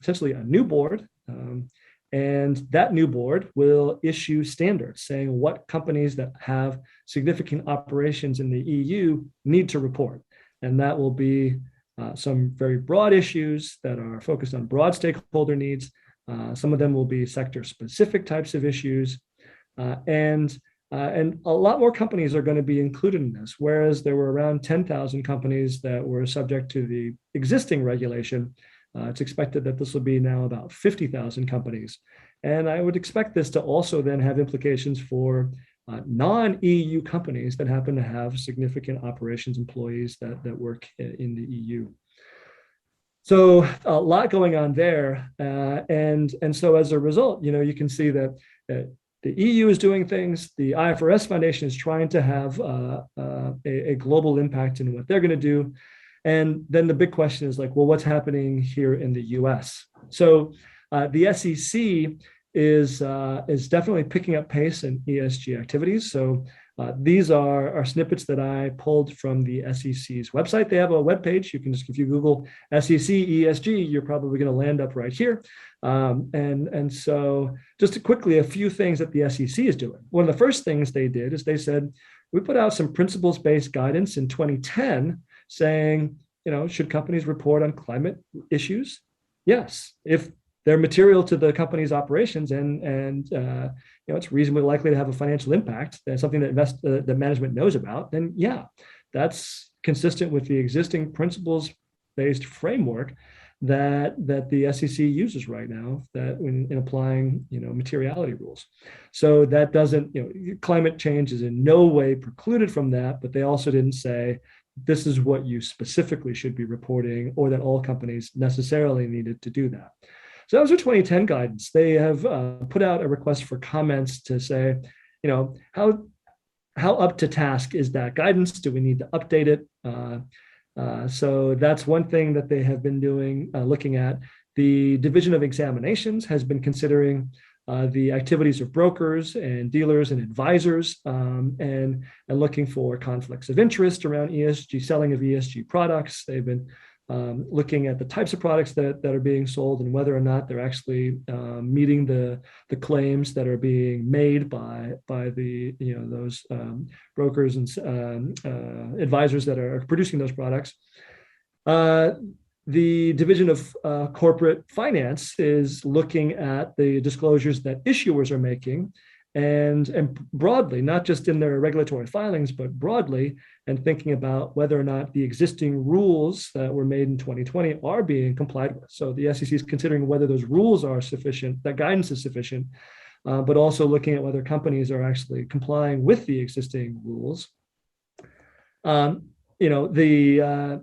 essentially a new board, and that new board will issue standards saying what companies that have significant operations in the EU need to report. And that will be some very broad issues that are focused on broad stakeholder needs. Some of them will be sector-specific types of issues. And a lot more companies are going to be included in this, whereas there were around 10,000 companies that were subject to the existing regulation. It's expected that this will be now about 50,000 companies. And I would expect this to also then have implications for non-EU companies that happen to have significant operations employees that work in the EU. So a lot going on there. And so as a result, you can see that the EU is doing things. The IFRS Foundation is trying to have a global impact in what they're going to do. And then the big question is like, well, what's happening here in the US? So the SEC is definitely picking up pace in ESG activities. So these are snippets that I pulled from the SEC's website. They have a webpage. You can just, if you Google SEC ESG, you're probably going to land up right here. And so just quickly, a few things that the SEC is doing. One of the first things they did is they said, we put out some principles-based guidance in 2010 saying, should companies report on climate issues? Yes, if they're material to the company's operations and it's reasonably likely to have a financial impact, that's something that management knows about, then yeah, that's consistent with the existing principles-based framework that the SEC uses right now that in applying materiality rules. So that doesn't, climate change is in no way precluded from that, but they also didn't say this is what you specifically should be reporting or that all companies necessarily needed to do that. So that was their 2010 guidance. They have put out a request for comments to say, how up to task is that guidance? Do we need to update it? So that's one thing that they have been doing, looking at. The Division of Examinations has been considering the activities of brokers and dealers and advisors and looking for conflicts of interest around ESG, selling of ESG products. They've been looking at the types of products that are being sold and whether or not they're actually meeting the claims that are being made by the those brokers and advisors that are producing those products. The Division of Corporate Finance is looking at the disclosures that issuers are making and broadly, not just in their regulatory filings, but broadly, and thinking about whether or not the existing rules that were made in 2020 are being complied with. So the SEC is considering whether those rules are sufficient, that guidance is sufficient, but also looking at whether companies are actually complying with the existing rules. the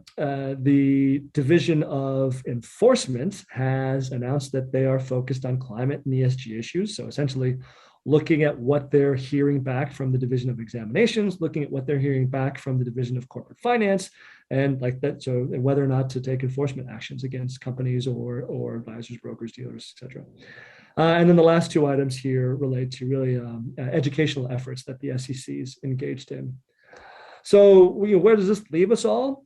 Division of Enforcement has announced that they are focused on climate and ESG issues. So essentially looking at what they're hearing back from the Division of Examinations, looking at what they're hearing back from the Division of Corporate Finance, and like that, so whether or not to take enforcement actions against companies or advisors, brokers, dealers, et cetera. And then the last two items here relate to really educational efforts that the SEC is engaged in. So where does this leave us all?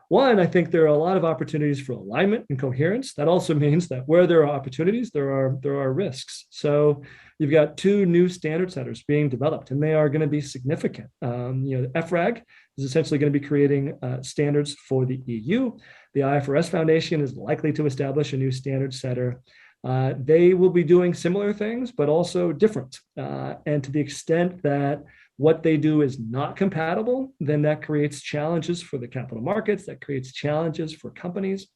One, I think there are a lot of opportunities for alignment and coherence. That also means that where there are opportunities, there are risks. So you've got two new standard setters being developed, and they are going to be significant. FRAG is essentially going to be creating standards for the EU. The IFRS Foundation is likely to establish a new standard setter. They will be doing similar things, but also different. And to the extent that what they do is not compatible, then that creates challenges for the capital markets, that creates challenges for companies.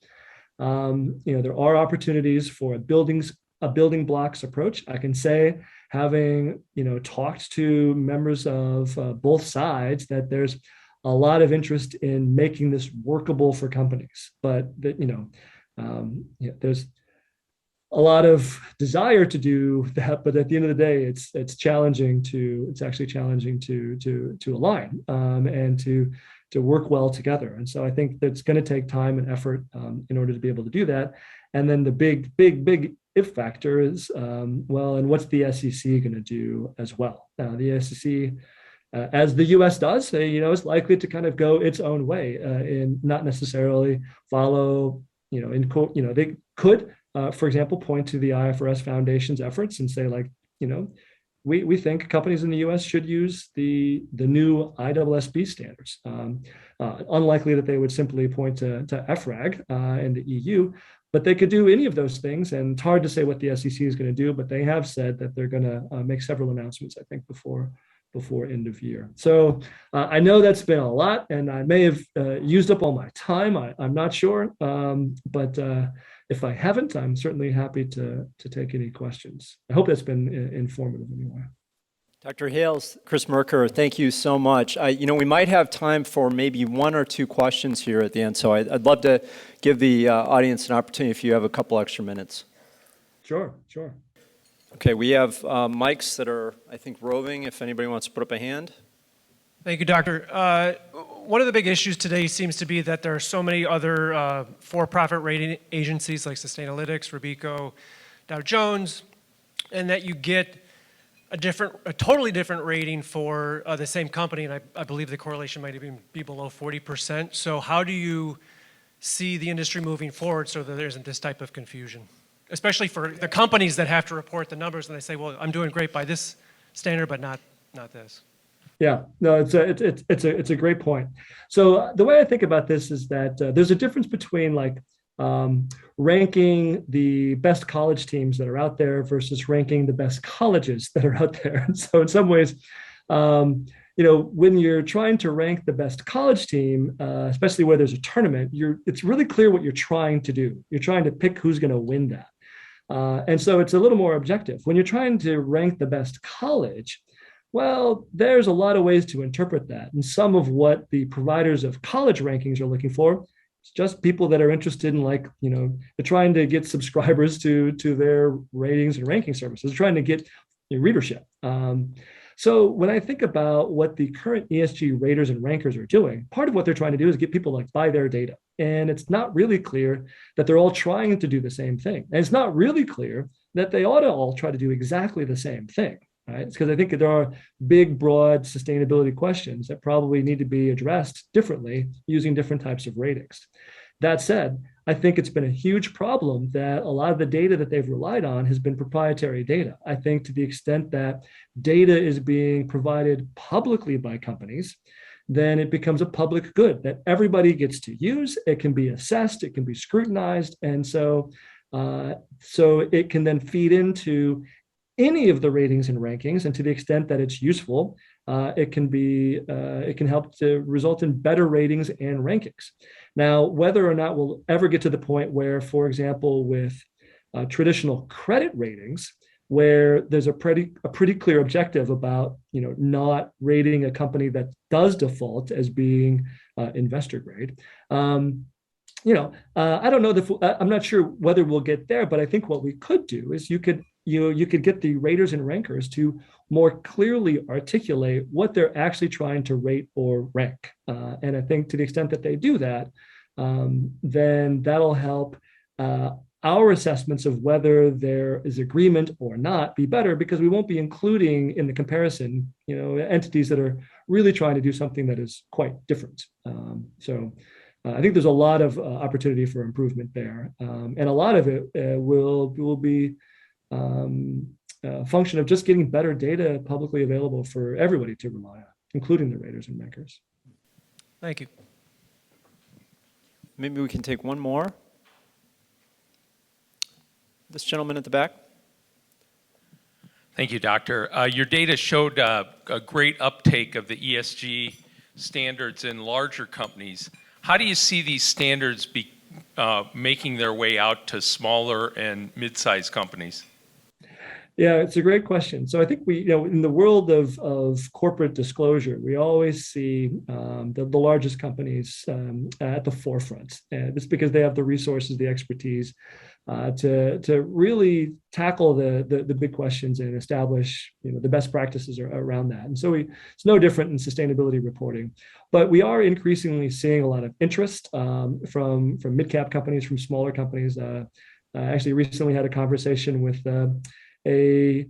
There are opportunities for a building blocks approach. I can say, having talked to members of both sides, that there's a lot of interest in making this workable for companies, but that there's a lot of desire to do that, but at the end of the day, it's actually challenging to align and to work well together. And so I think that's going to take time and effort in order to be able to do that. And then the big if factor is, and what's the SEC going to do as well? The SEC, as the U.S. does, is likely to kind of go its own way and not necessarily follow. They could. For example, point to the IFRS Foundation's efforts and say, we think companies in the U.S. should use the new ISSB standards. Unlikely that they would simply point to FRAG and the EU, but they could do any of those things. And it's hard to say what the SEC is going to do, but they have said that they're going to make several announcements, I think, before end of year. So I know that's been a lot, and I may have used up all my time. I'm not sure, but if I haven't, I'm certainly happy to take any questions. I hope that's been informative anyway. Dr. Hales, Chris Merker, thank you so much. We might have time for maybe one or two questions here at the end, so I'd love to give the audience an opportunity if you have a couple extra minutes. Sure. Okay, we have mics that are, I think, roving, if anybody wants to put up a hand. Thank you, Doctor. One of the big issues today seems to be that there are so many other for-profit rating agencies like Sustainalytics, Robeco, Dow Jones, and that you get a totally different rating for the same company, and I believe the correlation might even be below 40%. So how do you see the industry moving forward so that there isn't this type of confusion? Especially for the companies that have to report the numbers and they say, well, I'm doing great by this standard, but not this. Yeah, no, it's a great point. So the way I think about this is that there's a difference between ranking the best college teams that are out there versus ranking the best colleges that are out there. And so in some ways, when you're trying to rank the best college team, especially where there's a tournament, it's really clear what you're trying to do. You're trying to pick who's going to win that. And so it's a little more objective. When you're trying to rank the best college, well, there's a lot of ways to interpret that. And some of what the providers of college rankings are looking for, it's just people that are interested in they're trying to get subscribers to their ratings and ranking services, they're trying to get readership. So when I think about what the current ESG raters and rankers are doing, part of what they're trying to do is get people to buy their data. And it's not really clear that they're all trying to do the same thing. And it's not really clear that they ought to all try to do exactly the same thing. Right? It's because I think there are big, broad sustainability questions that probably need to be addressed differently using different types of ratings. That said, I think it's been a huge problem that a lot of the data that they've relied on has been proprietary data. I think to the extent that data is being provided publicly by companies, then it becomes a public good that everybody gets to use. It can be assessed, it can be scrutinized, and so it can then feed into any of the ratings and rankings, and to the extent that it's useful, it can help to result in better ratings and rankings. Now, whether or not we'll ever get to the point where, for example, with traditional credit ratings, where there's a pretty clear objective about not rating a company that does default as being investor grade. I don't know I'm not sure whether we'll get there, but I think what we could do is you could get the raters and rankers to more clearly articulate what they're actually trying to rate or rank. And I think to the extent that they do that, then that'll help our assessments of whether there is agreement or not be better, because we won't be including in the comparison, entities that are really trying to do something that is quite different. I think there's a lot of opportunity for improvement there, and a lot of it will be a function of just getting better data publicly available for everybody to rely on, including the raters and rankers. Thank you. Maybe we can take one more. This gentleman at the back. Thank you, Doctor. Your data showed a great uptake of the ESG standards in larger companies. How do you see these standards making their way out to smaller and mid-sized companies? Yeah, it's a great question. So I think in the world of corporate disclosure, we always see the largest companies at the forefront. And it's because they have the resources, the expertise to really tackle the big questions and establish the best practices around that. And so it's no different in sustainability reporting. But we are increasingly seeing a lot of interest from mid-cap companies, from smaller companies. I actually recently had a conversation with a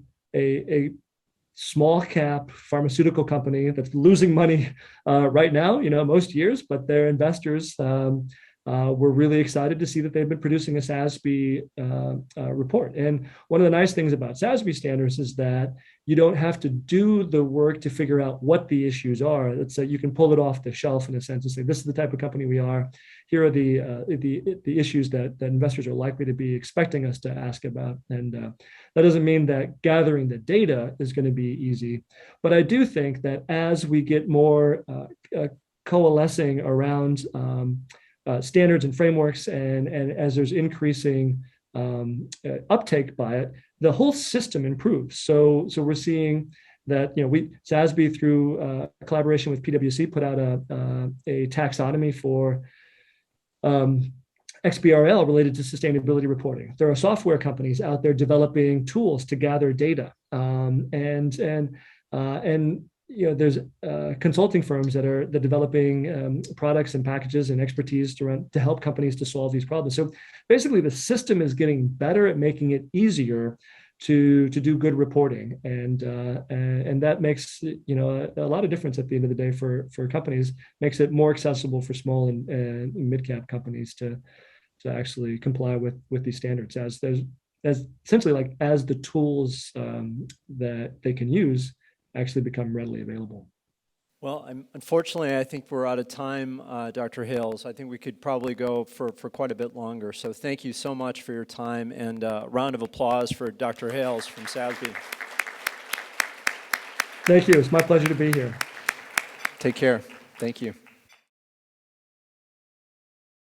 small cap pharmaceutical company that's losing money right now, most years, but their investors were really excited to see that they've been producing a SASBY report. And one of the nice things about SASBY standards is that you don't have to do the work to figure out what the issues are. It's you can pull it off the shelf in a sense and say, this is the type of company we are. Here are the issues that investors are likely to be expecting us to ask about. And that doesn't mean that gathering the data is going to be easy. But I do think that as we get more coalescing around standards and frameworks, and as there's increasing uptake by it, the whole system improves. So we're seeing that SASB through collaboration with PwC put out a taxonomy for XBRL related to sustainability reporting. There are software companies out there developing tools to gather data, and there's consulting firms that are developing products and packages and expertise to help companies to solve these problems. So basically, the system is getting better at making it easier to do good reporting, and that makes a lot of difference at the end of the day for companies. Makes it more accessible for small and mid-cap companies to actually comply with these standards as essentially as the tools that they can use actually become readily available. Well, unfortunately, I think we're out of time, Dr. Hales. I think we could probably go for quite a bit longer. So thank you so much for your time, and a round of applause for Dr. Hales from SASB. Thank you. It's my pleasure to be here. Take care. Thank you.